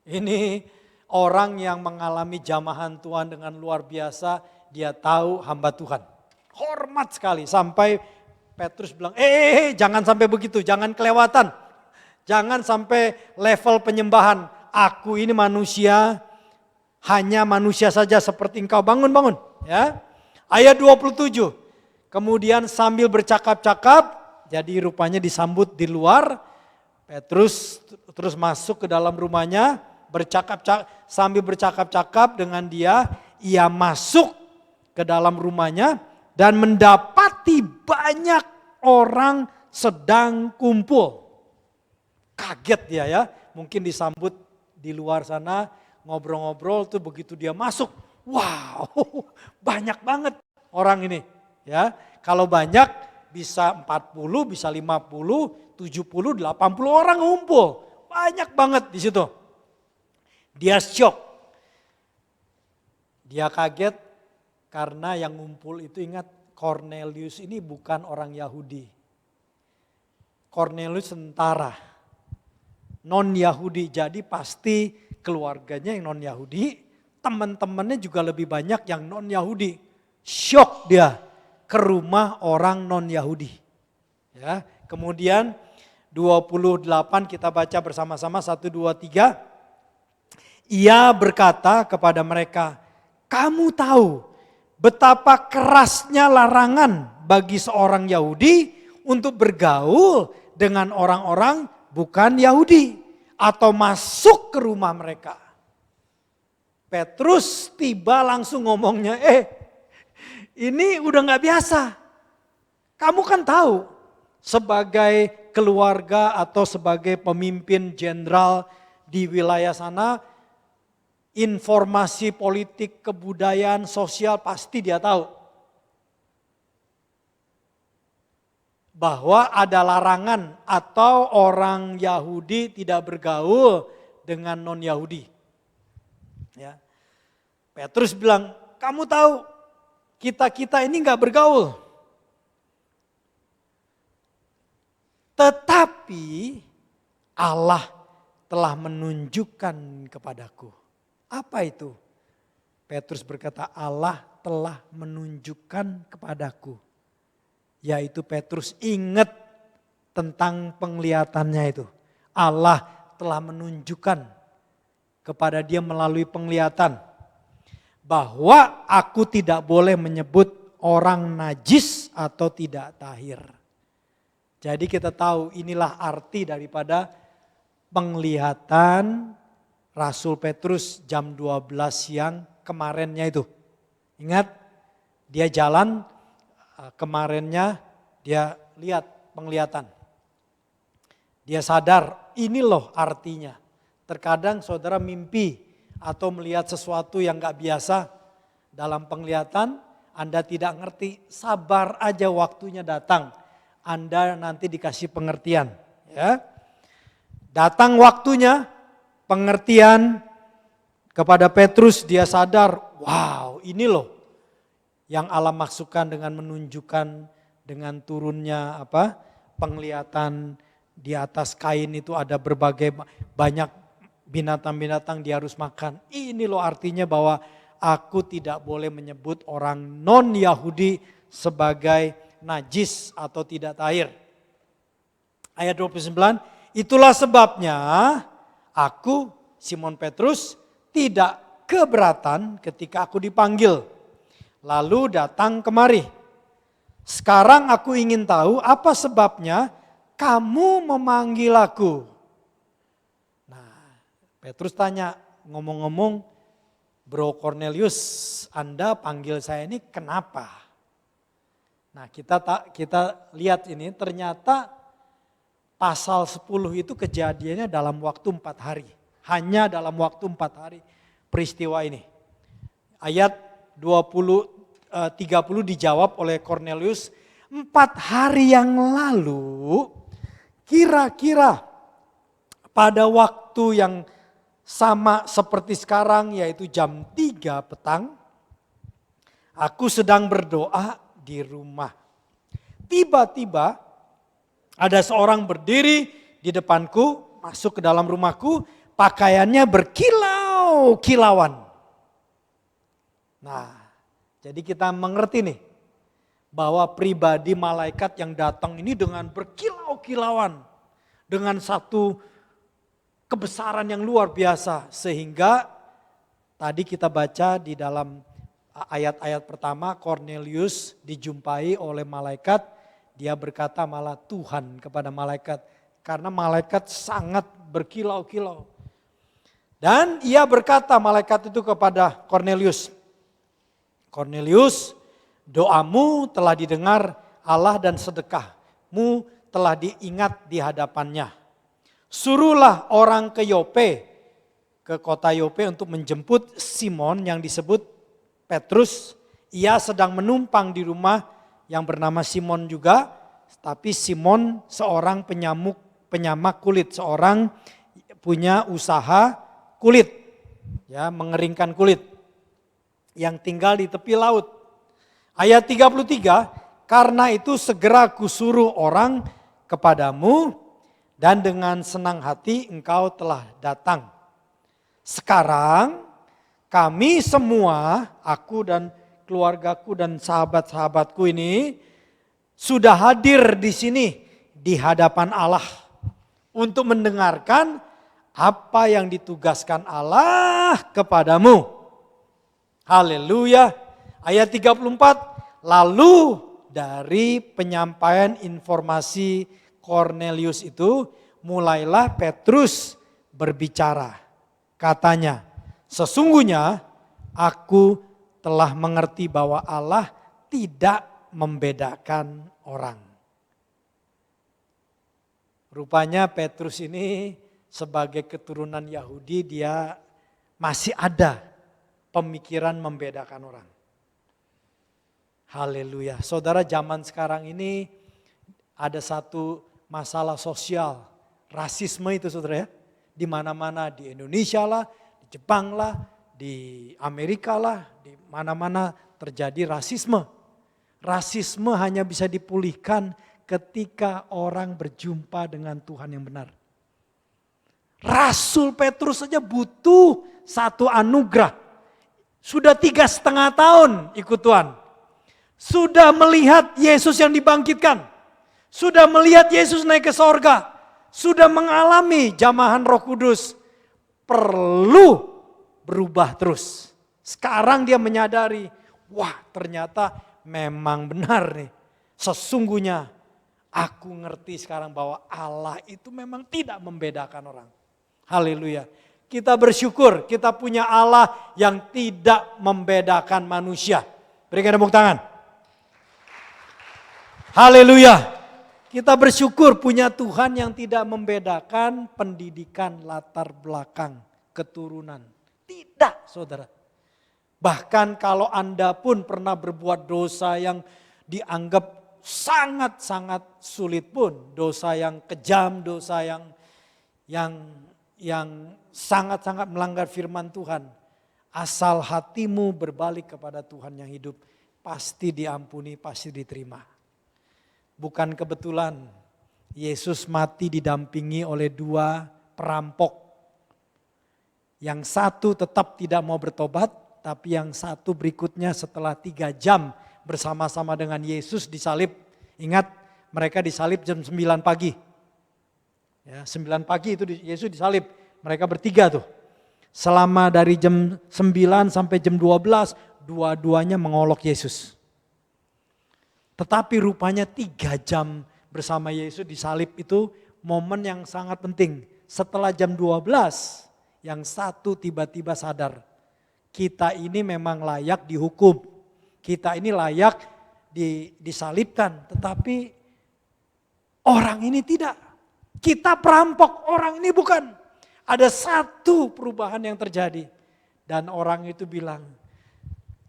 Ini orang yang mengalami jamahan Tuhan dengan luar biasa, dia tahu hamba Tuhan. Hormat sekali sampai Petrus bilang, jangan sampai begitu, jangan kelewatan. Jangan sampai level penyembahan. Aku ini manusia, hanya manusia saja seperti engkau. Bangun. Ya. Ayat 27. Kemudian sambil bercakap-cakap, jadi rupanya disambut di luar. Petrus terus masuk ke dalam rumahnya, sambil bercakap-cakap dengan dia, ia masuk ke dalam rumahnya dan mendapati banyak orang sedang kumpul. Kaget dia ya, mungkin disambut di luar sana, ngobrol-ngobrol tuh begitu dia masuk. Wow, banyak banget orang ini. Ya, kalau banyak bisa 40, bisa 50, 70, 80 orang ngumpul. Banyak banget di situ. Dia syok. Dia kaget karena yang ngumpul itu, ingat, Cornelius ini bukan orang Yahudi. Cornelius tentara, non-Yahudi, jadi pasti keluarganya yang non-Yahudi, teman-temannya juga lebih banyak yang non-Yahudi. Syok dia ke rumah orang non-Yahudi. Ya, kemudian 28 kita baca bersama-sama, 1, 2, 3. Ia berkata kepada mereka, kamu tahu betapa kerasnya larangan bagi seorang Yahudi untuk bergaul dengan orang-orang bukan Yahudi atau masuk ke rumah mereka. Petrus tiba langsung ngomongnya, ini udah gak biasa. Kamu kan tahu sebagai keluarga atau sebagai pemimpin jenderal di wilayah sana, informasi politik, kebudayaan, sosial pasti dia tahu. Bahwa ada larangan atau orang Yahudi tidak bergaul dengan non-Yahudi. Ya. Petrus bilang, kamu tahu kita ini gak bergaul. Tetapi Allah telah menunjukkan kepadaku. Apa itu? Petrus berkata, Allah telah menunjukkan kepadaku. Yaitu Petrus ingat tentang penglihatannya itu. Allah telah menunjukkan kepada dia melalui penglihatan. Bahwa aku tidak boleh menyebut orang najis atau tidak tahir. Jadi kita tahu inilah arti daripada penglihatan Rasul Petrus jam 12 siang kemarinnya itu. Ingat, dia jalan kemarinnya dia lihat penglihatan. Dia sadar ini loh artinya. Terkadang saudara mimpi atau melihat sesuatu yang gak biasa dalam penglihatan, Anda tidak ngerti, sabar aja waktunya datang. Anda nanti dikasih pengertian. Ya. Datang waktunya, pengertian kepada Petrus, dia sadar, wow ini loh yang Allah maksudkan dengan menunjukkan dengan turunnya penglihatan di atas kain itu ada berbagai banyak binatang-binatang dia harus makan. Ini loh artinya bahwa aku tidak boleh menyebut orang non-Yahudi sebagai najis atau tidak tahir. Ayat 29, itulah sebabnya aku, Simon Petrus, tidak keberatan ketika aku dipanggil. Lalu datang kemari. Sekarang aku ingin tahu apa sebabnya kamu memanggil aku. Nah, Petrus tanya, ngomong-ngomong, Bro Cornelius, Anda panggil saya ini kenapa? Nah, kita lihat ini ternyata pasal 10 itu kejadiannya dalam waktu 4 hari. Hanya dalam waktu 4 hari peristiwa ini. Ayat 30 dijawab oleh Cornelius, 4 hari yang lalu kira-kira pada waktu yang sama seperti sekarang yaitu jam 3 petang, aku sedang berdoa di rumah. Tiba-tiba ada seorang berdiri di depanku, masuk ke dalam rumahku, pakaiannya berkilau-kilauan. Nah, jadi kita mengerti nih bahwa pribadi malaikat yang datang ini dengan berkilau-kilauan, dengan satu kebesaran yang luar biasa, sehingga tadi kita baca di dalam ayat-ayat pertama Cornelius dijumpai oleh malaikat, dia berkata malah Tuhan kepada malaikat karena malaikat sangat berkilau-kilau. Dan ia berkata malaikat itu kepada Cornelius, Cornelius, doamu telah didengar Allah dan sedekahmu telah diingat di hadapannya. Suruhlah orang ke Yope, ke kota Yope untuk menjemput Simon yang disebut Petrus. Ia sedang menumpang di rumah yang bernama Simon juga, tapi Simon seorang penyamak kulit, seorang punya usaha kulit, ya mengeringkan kulit, yang tinggal di tepi laut. Ayat 33, karena itu segera kusuruh orang kepadamu dan dengan senang hati engkau telah datang. Sekarang kami semua, aku dan keluargaku dan sahabat-sahabatku ini sudah hadir di sini di hadapan Allah untuk mendengarkan apa yang ditugaskan Allah kepadamu. Haleluya. Ayat 34, lalu dari penyampaian informasi Cornelius itu mulailah Petrus berbicara. Katanya, sesungguhnya aku telah mengerti bahwa Allah tidak membedakan orang. Rupanya Petrus ini sebagai keturunan Yahudi dia masih ada pemikiran membedakan orang. Haleluya. Saudara, zaman sekarang ini ada satu masalah sosial, rasisme itu saudara ya. Di mana-mana, di Indonesia lah, di Jepang lah, di Amerika lah, di mana-mana terjadi rasisme. Rasisme hanya bisa dipulihkan ketika orang berjumpa dengan Tuhan yang benar. Rasul Petrus saja butuh satu anugerah. Sudah 3,5 tahun ikut Tuhan. Sudah melihat Yesus yang dibangkitkan. Sudah melihat Yesus naik ke sorga. Sudah mengalami jamahan Roh Kudus. Perlu berubah terus. Sekarang dia menyadari, wah ternyata memang benar nih. Sesungguhnya aku ngerti sekarang bahwa Allah itu memang tidak membedakan orang. Haleluya. Kita bersyukur kita punya Allah yang tidak membedakan manusia. Berikan tepuk tangan. Haleluya. Kita bersyukur punya Tuhan yang tidak membedakan pendidikan, latar belakang, keturunan. Tidak saudara. Bahkan kalau Anda pun pernah berbuat dosa yang dianggap sangat-sangat sulit pun. Dosa yang kejam, dosa yang sangat-sangat melanggar firman Tuhan. Asal hatimu berbalik kepada Tuhan yang hidup, pasti diampuni, pasti diterima. Bukan kebetulan Yesus mati didampingi oleh 2 perampok. Yang satu tetap tidak mau bertobat, tapi yang satu berikutnya setelah 3 jam bersama-sama dengan Yesus disalib. Ingat, mereka disalib jam 9 pagi. Ya, 9 pagi itu Yesus disalib. Mereka bertiga tuh. Selama dari jam 9 sampai jam 12, dua-duanya mengolok Yesus. Tetapi rupanya 3 jam bersama Yesus disalib itu momen yang sangat penting. Setelah jam 12, yang satu tiba-tiba sadar. Kita ini memang layak dihukum. Kita ini layak disalibkan. Tetapi orang ini tidak. Kita perampok, orang ini bukan. Ada satu perubahan yang terjadi. Dan orang itu bilang,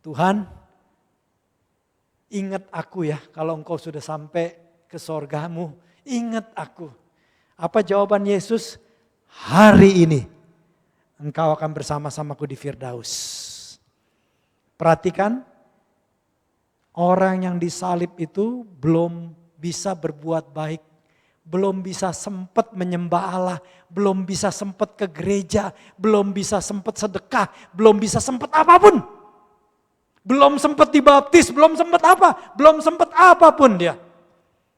Tuhan, ingat aku ya kalau engkau sudah sampai ke sorgamu. Ingat aku. Apa jawaban Yesus? Hari ini engkau akan bersama-samaku di Firdaus. Perhatikan, orang yang disalib itu belum bisa berbuat baik. Belum bisa sempat menyembah Allah, belum bisa sempat ke gereja, belum bisa sempat sedekah, belum bisa sempat apapun. Belum sempat dibaptis, belum sempat apa, belum sempat apapun dia.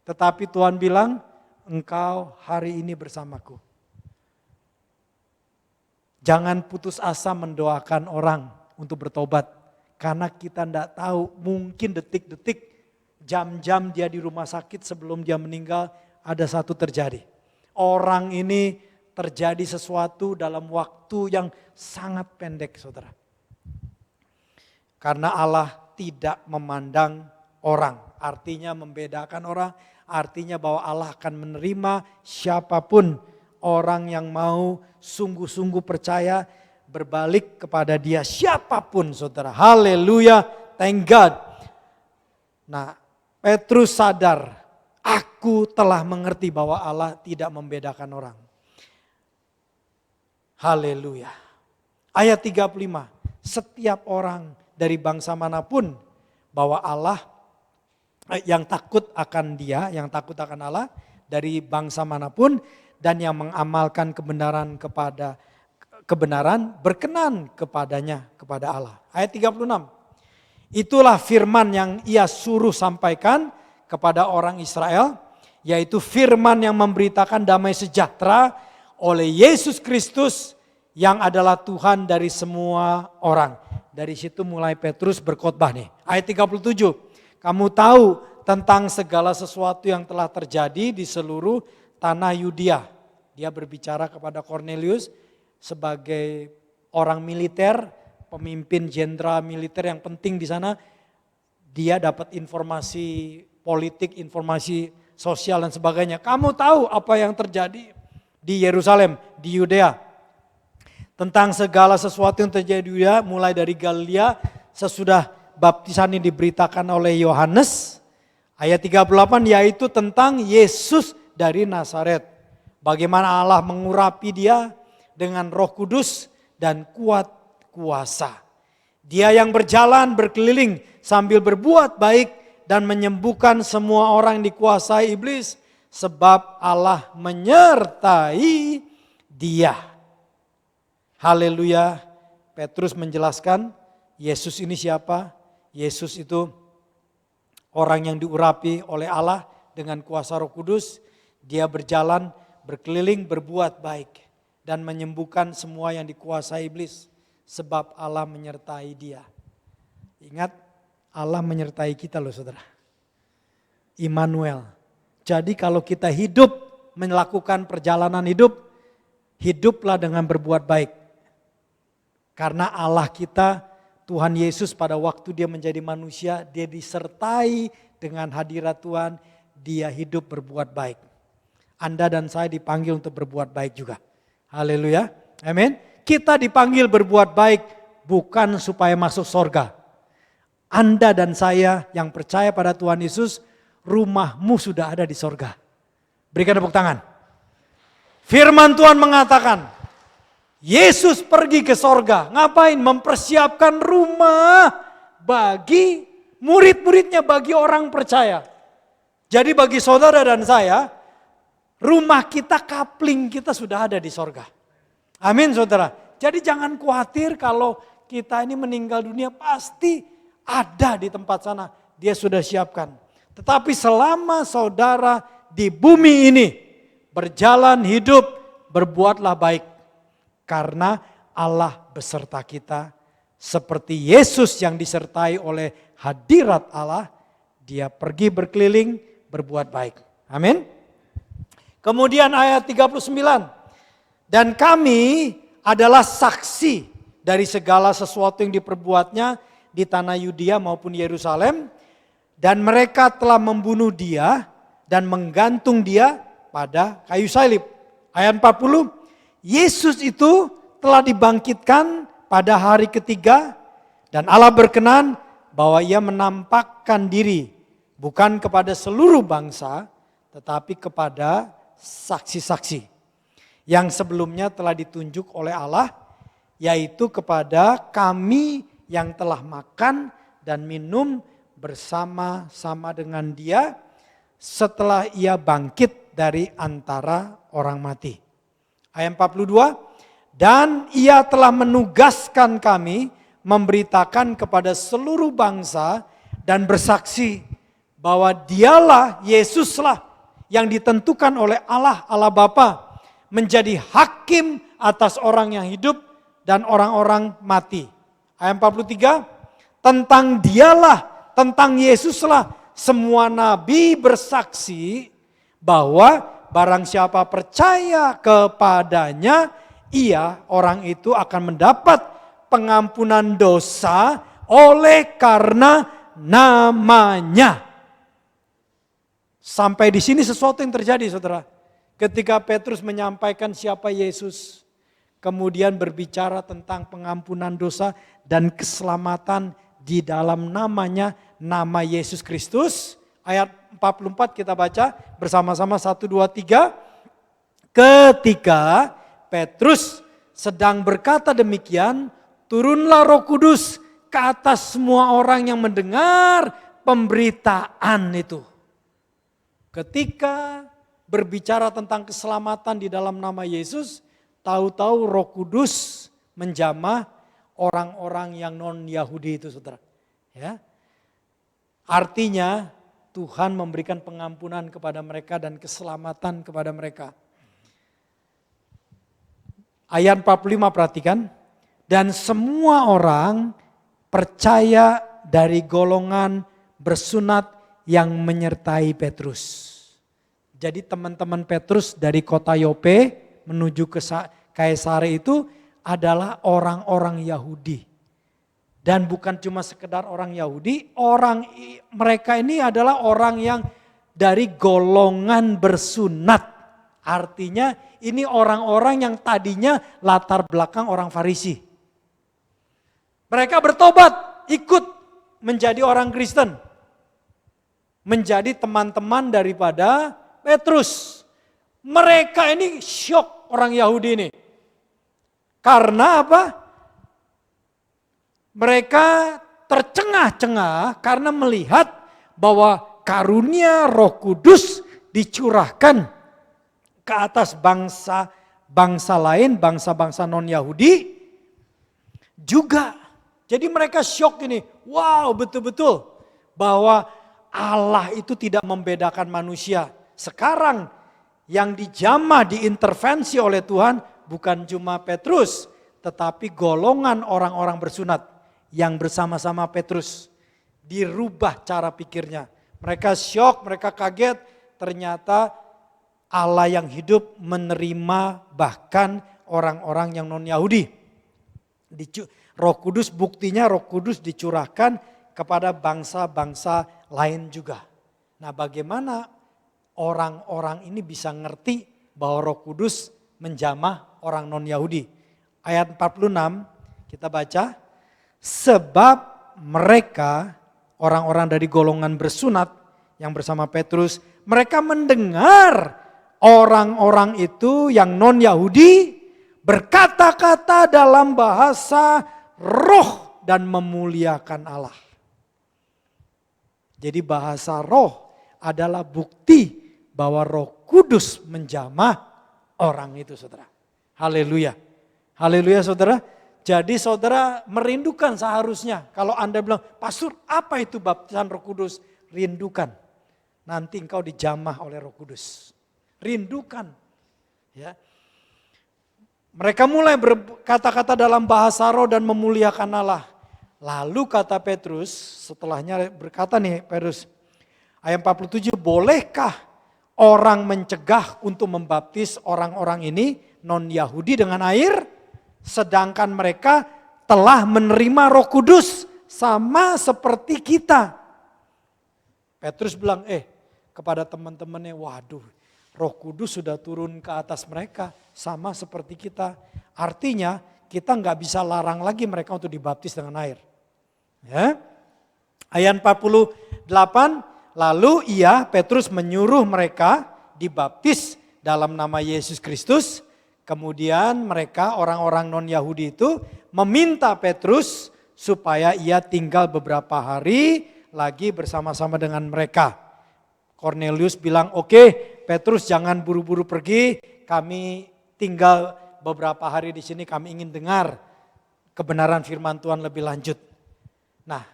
Tetapi Tuhan bilang, engkau hari ini bersamaku. Jangan putus asa mendoakan orang untuk bertobat. Karena kita tidak tahu, mungkin detik-detik, jam-jam dia di rumah sakit sebelum dia meninggal, ada satu terjadi. Orang ini terjadi sesuatu dalam waktu yang sangat pendek, saudara. Karena Allah tidak memandang orang, artinya membedakan orang, artinya bahwa Allah akan menerima siapapun orang yang mau sungguh-sungguh percaya berbalik kepada dia, siapapun saudara. Haleluya, thank God. Nah, Petrus sadar, aku telah mengerti bahwa Allah tidak membedakan orang. Haleluya. Ayat 35, setiap orang dari bangsa manapun bahwa Allah yang takut akan dia, yang takut akan Allah dari bangsa manapun dan yang mengamalkan kebenaran berkenan kepadanya, kepada Allah. Ayat 36, itulah firman yang ia suruh sampaikan kepada orang Israel, yaitu firman yang memberitakan damai sejahtera oleh Yesus Kristus yang adalah Tuhan dari semua orang. Dari situ mulai Petrus berkhotbah nih. Ayat 37, kamu tahu tentang segala sesuatu yang telah terjadi di seluruh tanah Yudea. Dia berbicara kepada Cornelius sebagai orang militer, pemimpin jenderal militer yang penting di sana. Dia dapat informasi politik, informasi sosial dan sebagainya. Kamu tahu apa yang terjadi di Yerusalem, di Yudea. Tentang segala sesuatu yang terjadi di Yudea, mulai dari Galilea sesudah baptisan ini diberitakan oleh Yohanes. Ayat 38 yaitu tentang Yesus dari Nazaret. Bagaimana Allah mengurapi dia dengan Roh Kudus dan kuat kuasa. Dia yang berjalan berkeliling sambil berbuat baik dan menyembuhkan semua orang yang dikuasai iblis, sebab Allah menyertai dia. Haleluya. Petrus menjelaskan Yesus ini siapa? Yesus itu orang yang diurapi oleh Allah dengan kuasa Roh Kudus. Dia berjalan, berkeliling, berbuat baik dan menyembuhkan semua yang dikuasai iblis, sebab Allah menyertai dia. Ingat, Allah menyertai kita loh saudara. Immanuel. Jadi kalau kita hidup melakukan perjalanan hidup, hiduplah dengan berbuat baik. Karena Allah kita, Tuhan Yesus pada waktu dia menjadi manusia, dia disertai dengan hadirat Tuhan, dia hidup berbuat baik. Anda dan saya dipanggil untuk berbuat baik juga. Haleluya, amin. Kita dipanggil berbuat baik bukan supaya masuk surga. Anda dan saya yang percaya pada Tuhan Yesus, rumahmu sudah ada di surga. Berikan tepuk tangan. Firman Tuhan mengatakan, Yesus pergi ke sorga. Ngapain? Mempersiapkan rumah bagi murid-muridnya, bagi orang percaya. Jadi bagi saudara dan saya, rumah kita, kapling kita sudah ada di sorga. Amin saudara. Jadi jangan khawatir kalau kita ini meninggal dunia, pasti ada di tempat sana. Dia sudah siapkan. Tetapi selama saudara di bumi ini berjalan hidup, berbuatlah baik. Karena Allah beserta kita. Seperti Yesus yang disertai oleh hadirat Allah, dia pergi berkeliling berbuat baik. Amin. Kemudian ayat 39. Dan kami adalah saksi dari segala sesuatu yang diperbuatnya di tanah Yudea maupun Yerusalem. Dan mereka telah membunuh dia dan menggantung dia pada kayu salib. Ayat 40. Yesus itu telah dibangkitkan pada hari ketiga dan Allah berkenan bahwa ia menampakkan diri bukan kepada seluruh bangsa tetapi kepada saksi-saksi yang sebelumnya telah ditunjuk oleh Allah, yaitu kepada kami yang telah makan dan minum bersama-sama dengan dia setelah ia bangkit dari antara orang mati. Ayat 42. Dan ia telah menugaskan kami memberitakan kepada seluruh bangsa dan bersaksi bahwa dialah Yesuslah yang ditentukan oleh Allah Bapa menjadi hakim atas orang yang hidup dan orang-orang mati. Ayat 43, tentang dialah, tentang Yesuslah semua nabi bersaksi bahwa barang siapa percaya kepadanya, ia, orang itu akan mendapat pengampunan dosa oleh karena namanya. Sampai di sini sesuatu yang terjadi, saudara. Ketika Petrus menyampaikan siapa Yesus, kemudian berbicara tentang pengampunan dosa dan keselamatan di dalam namanya, nama Yesus Kristus. Ayat 44 kita baca bersama-sama 1, 2, 3. Ketika Petrus sedang berkata demikian, turunlah Roh Kudus ke atas semua orang yang mendengar pemberitaan itu. Ketika berbicara tentang keselamatan di dalam nama Yesus, tahu-tahu Roh Kudus menjamah orang-orang yang non-Yahudi itu, saudara. Ya. Artinya Tuhan memberikan pengampunan kepada mereka dan keselamatan kepada mereka. Ayat 45 perhatikan. Dan semua orang percaya dari golongan bersunat yang menyertai Petrus. Jadi teman-teman Petrus dari kota Yope menuju ke Kaisarea itu adalah orang-orang Yahudi. Dan bukan cuma sekedar orang Yahudi, mereka ini adalah orang yang dari golongan bersunat. Artinya ini orang-orang yang tadinya latar belakang orang Farisi. Mereka bertobat, ikut menjadi orang Kristen. Menjadi teman-teman daripada Petrus. Mereka ini syok, orang Yahudi ini. Karena apa? Mereka tercengah-cengah karena melihat bahwa karunia Roh Kudus dicurahkan ke atas bangsa lain, bangsa-bangsa non-Yahudi juga. Jadi mereka syok ini, wow, betul-betul bahwa Allah itu tidak membedakan manusia. Sekarang yang dijamah, diintervensi oleh Tuhan bukan cuma Petrus, tetapi golongan orang-orang bersunat yang bersama-sama Petrus. Dirubah cara pikirnya. Mereka syok, mereka kaget, ternyata Allah yang hidup menerima bahkan orang-orang yang non-Yahudi. Roh Kudus, buktinya Roh Kudus dicurahkan kepada bangsa-bangsa lain juga. Nah, bagaimana orang-orang ini bisa ngerti bahwa Roh Kudus menjamah orang non-Yahudi? Ayat 46 kita baca. Sebab mereka, orang-orang dari golongan bersunat yang bersama Petrus, mereka mendengar orang-orang itu yang non-Yahudi berkata-kata dalam bahasa roh dan memuliakan Allah. Jadi bahasa roh adalah bukti bahwa Roh Kudus menjamah orang itu, saudara. Haleluya. Haleluya saudara. Jadi saudara merindukan seharusnya. Kalau Anda bilang, pastor apa itu baptisan Roh Kudus? Rindukan. Nanti engkau dijamah oleh Roh Kudus. Rindukan. Ya. Mereka mulai berkata-kata dalam bahasa roh dan memuliakan Allah. Lalu kata Petrus, setelahnya berkata nih Petrus, ayat 47, bolehkah orang mencegah untuk membaptis orang-orang ini non-Yahudi dengan air? Sedangkan mereka telah menerima Roh Kudus sama seperti kita. Petrus bilang, kepada teman-temannya, waduh, Roh Kudus sudah turun ke atas mereka sama seperti kita. Artinya kita nggak bisa larang lagi mereka untuk dibaptis dengan air. Ya. Ayat 48, lalu Petrus menyuruh mereka dibaptis dalam nama Yesus Kristus. Kemudian mereka orang-orang non-Yahudi itu meminta Petrus supaya ia tinggal beberapa hari lagi bersama-sama dengan mereka. Cornelius bilang, oke, Petrus jangan buru-buru pergi, kami tinggal beberapa hari di sini, kami ingin dengar kebenaran firman Tuhan lebih lanjut. Nah,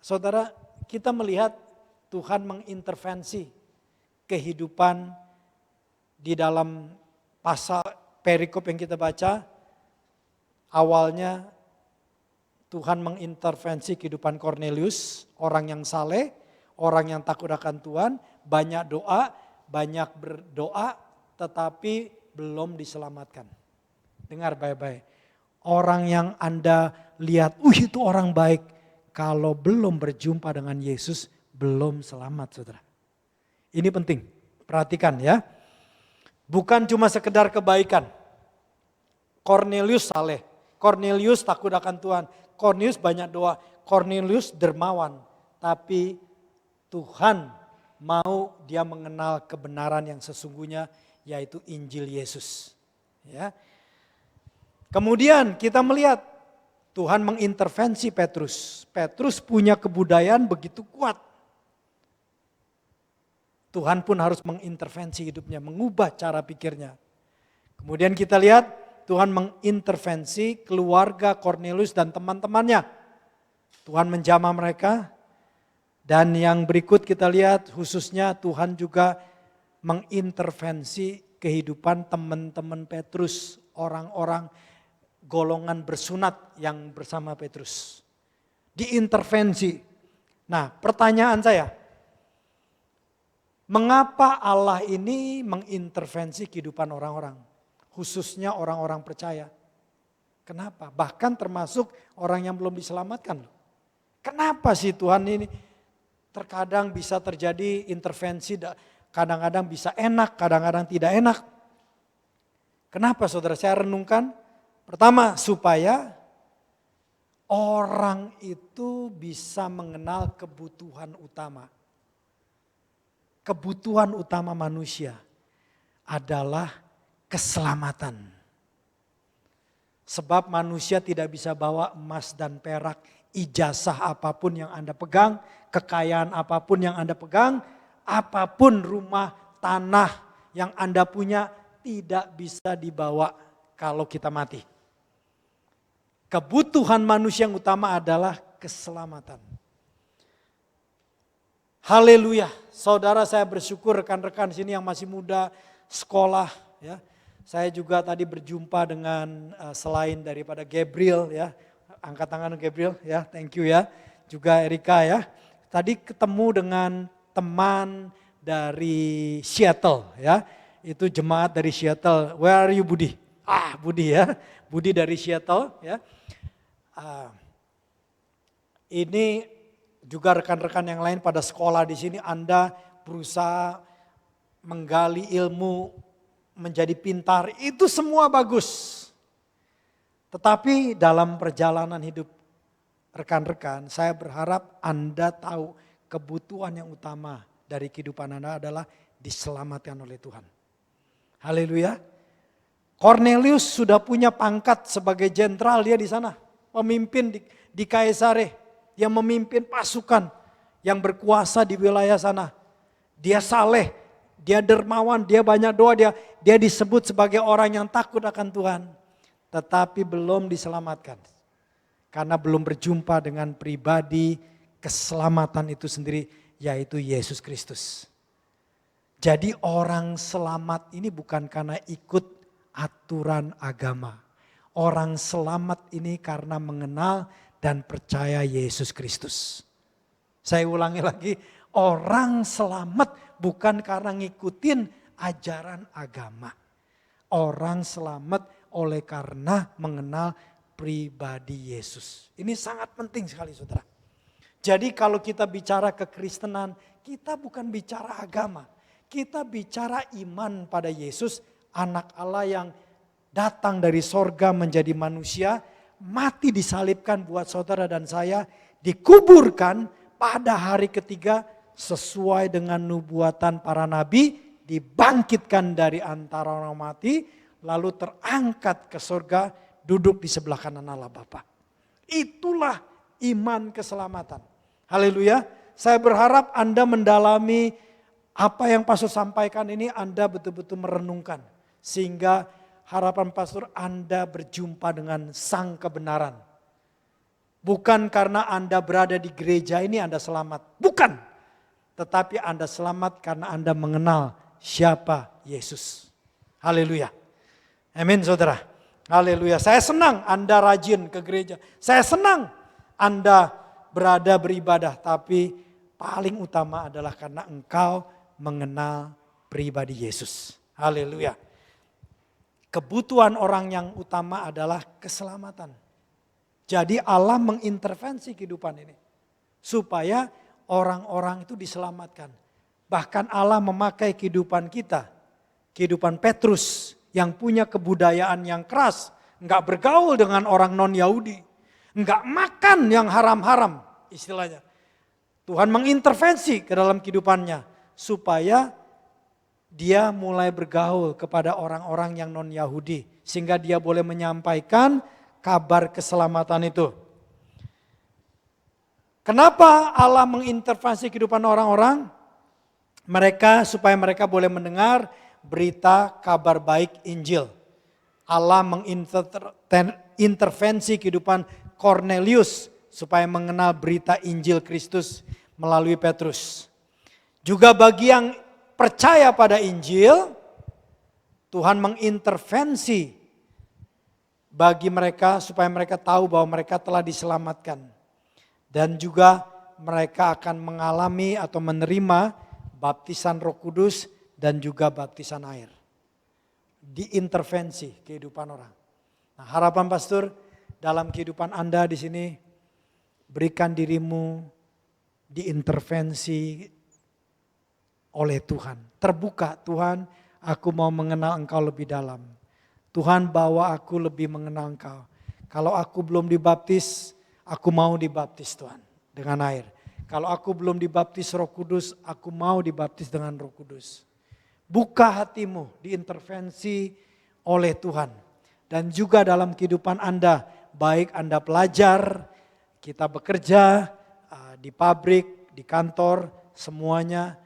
saudara, kita melihat Tuhan mengintervensi kehidupan di dalam pasal perikop yang kita baca. Awalnya Tuhan mengintervensi kehidupan Cornelius, orang yang saleh, orang yang takut akan Tuhan, banyak berdoa, tetapi belum diselamatkan. Dengar baik-baik. Orang yang Anda lihat, itu orang baik, kalau belum berjumpa dengan Yesus, belum selamat saudara. Ini penting, perhatikan ya. Bukan cuma sekedar kebaikan. Cornelius saleh, Cornelius takut akan Tuhan, Cornelius banyak doa, Cornelius dermawan. Tapi Tuhan mau dia mengenal kebenaran yang sesungguhnya, yaitu Injil Yesus. Ya. Kemudian kita melihat Tuhan mengintervensi Petrus. Petrus punya kebudayaan begitu kuat. Tuhan pun harus mengintervensi hidupnya, mengubah cara pikirnya. Kemudian kita lihat Tuhan mengintervensi keluarga Cornelius dan teman-temannya. Tuhan menjamah mereka. Dan yang berikut kita lihat khususnya Tuhan juga mengintervensi kehidupan teman-teman Petrus. Orang-orang golongan bersunat yang bersama Petrus. Diintervensi. Nah, pertanyaan saya, mengapa Allah ini mengintervensi kehidupan orang-orang, khususnya orang-orang percaya? Kenapa? Bahkan termasuk orang yang belum diselamatkan. Kenapa sih Tuhan ini terkadang bisa terjadi intervensi, kadang-kadang bisa enak, kadang-kadang tidak enak? Kenapa saudara? Saya renungkan. Pertama, supaya orang itu bisa mengenal kebutuhan utama. Kebutuhan utama manusia adalah keselamatan. Sebab manusia tidak bisa bawa emas dan perak, ijazah apapun yang Anda pegang, kekayaan apapun yang Anda pegang, apapun rumah, tanah yang Anda punya tidak bisa dibawa kalau kita mati. Kebutuhan manusia yang utama adalah keselamatan. Haleluya, saudara, saya bersyukur rekan-rekan sini yang masih muda, sekolah ya. Saya juga tadi berjumpa dengan selain daripada Gabriel ya, angkat tangan Gabriel ya, thank you ya. Juga Erika ya. Tadi ketemu dengan teman dari Seattle ya. Itu jemaat dari Seattle. Where are you Budi? Budi ya. Budi dari Seattle ya. Ini juga rekan-rekan yang lain pada sekolah di sini, Anda berusaha menggali ilmu, menjadi pintar, itu semua bagus. Tetapi dalam perjalanan hidup rekan-rekan, saya berharap Anda tahu kebutuhan yang utama dari kehidupan Anda adalah diselamatkan oleh Tuhan. Haleluya. Cornelius sudah punya pangkat sebagai jenderal, dia di sana. Pemimpin di Kaisare, yang memimpin pasukan yang berkuasa di wilayah sana. Dia saleh, dia dermawan, dia banyak doa, dia disebut sebagai orang yang takut akan Tuhan. tetapi belum diselamatkan. Karena belum berjumpa dengan pribadi keselamatan itu sendiri, yaitu Yesus Kristus. Jadi orang selamat ini bukan karena ikut aturan agama. Orang selamat ini karena mengenal dan percaya Yesus Kristus. Saya ulangi lagi, orang selamat bukan karena ngikutin ajaran agama. Orang selamat oleh karena mengenal pribadi Yesus. Ini sangat penting sekali saudara. Jadi kalau kita bicara kekristenan, kita bukan bicara agama. Kita bicara iman pada Yesus, anak Allah yang datang dari sorga menjadi manusia, mati disalibkan buat saudara dan saya, dikuburkan pada hari ketiga sesuai dengan nubuatan para nabi, dibangkitkan dari antara orang mati, lalu terangkat ke sorga, duduk di sebelah kanan Allah Bapa. Itulah iman keselamatan. Haleluya. Saya berharap Anda mendalami apa yang pastor sampaikan ini, Anda betul-betul merenungkan. Sehingga harapan pastor Anda berjumpa dengan sang kebenaran. Bukan karena Anda berada di gereja ini Anda selamat. Bukan. Tetapi Anda selamat karena Anda mengenal siapa Yesus. Haleluya. Amin saudara. Haleluya. Saya senang Anda rajin ke gereja. Saya senang Anda berada beribadah. Tapi paling utama adalah karena engkau mengenal pribadi Yesus. Haleluya. Kebutuhan orang yang utama adalah keselamatan. Jadi Allah mengintervensi kehidupan ini. Supaya orang-orang itu diselamatkan. Bahkan Allah memakai kehidupan kita. Kehidupan Petrus yang punya kebudayaan yang keras, enggak bergaul dengan orang non-Yahudi, enggak makan yang haram-haram istilahnya. Tuhan mengintervensi ke dalam kehidupannya supaya dia mulai bergaul kepada orang-orang yang non-Yahudi sehingga dia boleh menyampaikan kabar keselamatan itu. Kenapa Allah mengintervensi kehidupan orang-orang? Supaya mereka boleh mendengar berita kabar baik Injil. Allah mengintervensi kehidupan Cornelius supaya mengenal berita Injil Kristus melalui Petrus. Juga bagi yang percaya pada Injil, Tuhan mengintervensi bagi mereka supaya mereka tahu bahwa mereka telah diselamatkan. Dan juga mereka akan mengalami atau menerima baptisan Roh Kudus dan juga baptisan air. Diintervensi kehidupan orang. Nah, harapan pastor dalam kehidupan Anda di sini, berikan dirimu diintervensi oleh Tuhan. Terbuka, Tuhan, aku mau mengenal Engkau lebih dalam. Tuhan, bawa aku lebih mengenal Engkau. Kalau aku belum dibaptis, aku mau dibaptis Tuhan dengan air. Kalau aku belum dibaptis Roh Kudus, aku mau dibaptis dengan Roh Kudus. Buka hatimu, diintervensi oleh Tuhan. Dan juga dalam kehidupan Anda, baik Anda pelajar, kita bekerja, di pabrik, di kantor, semuanya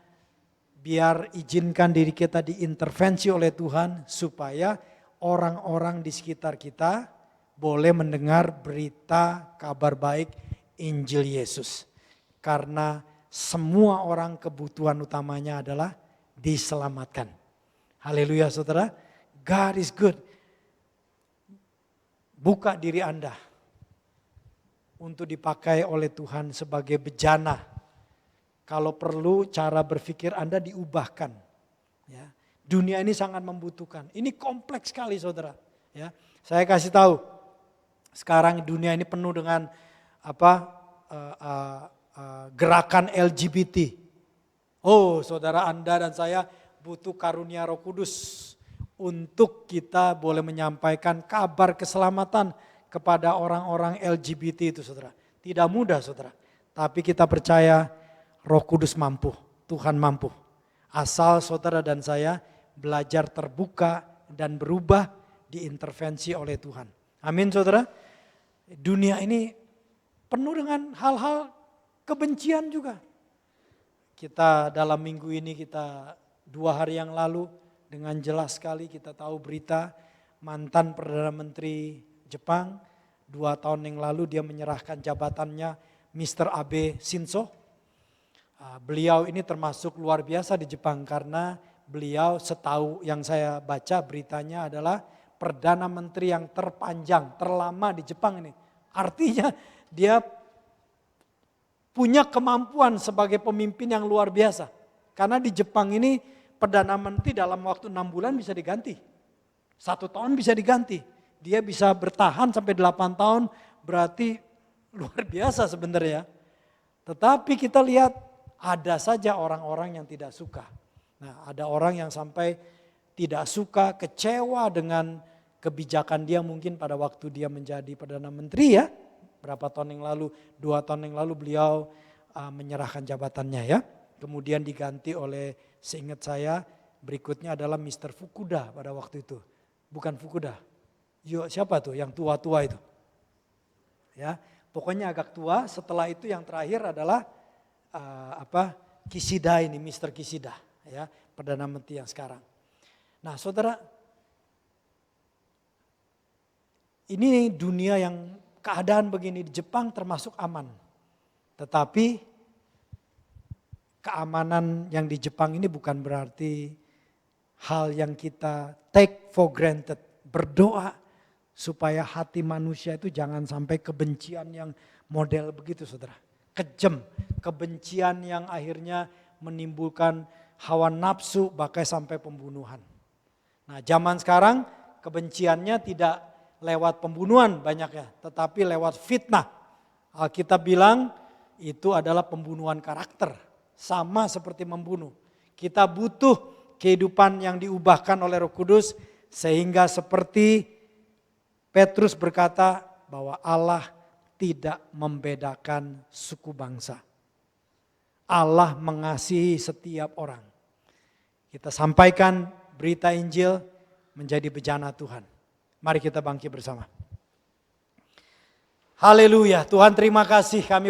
biar izinkan diri kita diintervensi oleh Tuhan supaya orang-orang di sekitar kita boleh mendengar berita kabar baik Injil Yesus. Karena semua orang kebutuhan utamanya adalah diselamatkan. Haleluya saudara. God is good. Buka diri Anda untuk dipakai oleh Tuhan sebagai bejana. Kalau perlu cara berpikir Anda diubahkan. Ya. Dunia ini sangat membutuhkan. Ini kompleks sekali saudara. Ya. Saya kasih tahu. Sekarang dunia ini penuh dengan gerakan LGBT. Oh saudara, Anda dan saya butuh karunia Roh Kudus untuk kita boleh menyampaikan kabar keselamatan kepada orang-orang LGBT itu saudara. Tidak mudah saudara, tapi kita percaya Roh Kudus mampu, Tuhan mampu. Asal saudara dan saya belajar terbuka dan berubah, diintervensi oleh Tuhan. Amin saudara. Dunia ini penuh dengan hal-hal kebencian juga. Kita dalam minggu ini 2 hari yang lalu dengan jelas sekali kita tahu berita mantan Perdana Menteri Jepang. 2 tahun yang lalu dia menyerahkan jabatannya Mr. Abe Shinzo. Beliau ini termasuk luar biasa di Jepang karena beliau setahu yang saya baca beritanya adalah Perdana Menteri yang terpanjang, terlama di Jepang ini. Artinya dia punya kemampuan sebagai pemimpin yang luar biasa. Karena di Jepang ini Perdana Menteri dalam waktu 6 bulan bisa diganti. 1 tahun bisa diganti. Dia bisa bertahan sampai 8 tahun, berarti luar biasa sebenarnya. Tetapi kita lihat ada saja orang-orang yang tidak suka. Nah, ada orang yang sampai tidak suka, kecewa dengan kebijakan dia mungkin pada waktu dia menjadi Perdana Menteri ya. Berapa tahun yang lalu, 2 tahun yang lalu beliau menyerahkan jabatannya ya. Kemudian diganti oleh, seingat saya berikutnya adalah Mr. Fukuda pada waktu itu. Bukan Fukuda. Siapa tuh yang tua-tua itu? Ya, pokoknya agak tua. Setelah itu yang terakhir adalah Kishida ini, Mr. Kishida, ya, Perdana Menteri yang sekarang. Nah, saudara, ini dunia yang keadaan begini di Jepang termasuk aman. Tetapi keamanan yang di Jepang ini bukan berarti hal yang kita take for granted. Berdoa supaya hati manusia itu jangan sampai kebencian yang model begitu, saudara. Kejam, kebencian yang akhirnya menimbulkan hawa nafsu bahkan sampai pembunuhan. Nah, zaman sekarang kebenciannya tidak lewat pembunuhan banyaknya, tetapi lewat fitnah. Alkitab bilang itu adalah pembunuhan karakter, sama seperti membunuh. Kita butuh kehidupan yang diubahkan oleh Roh Kudus sehingga seperti Petrus berkata bahwa Allah tidak membedakan suku bangsa. Allah mengasihi setiap orang. Kita sampaikan berita Injil menjadi bejana Tuhan. Mari kita bangkit bersama. Haleluya, Tuhan terima kasih kami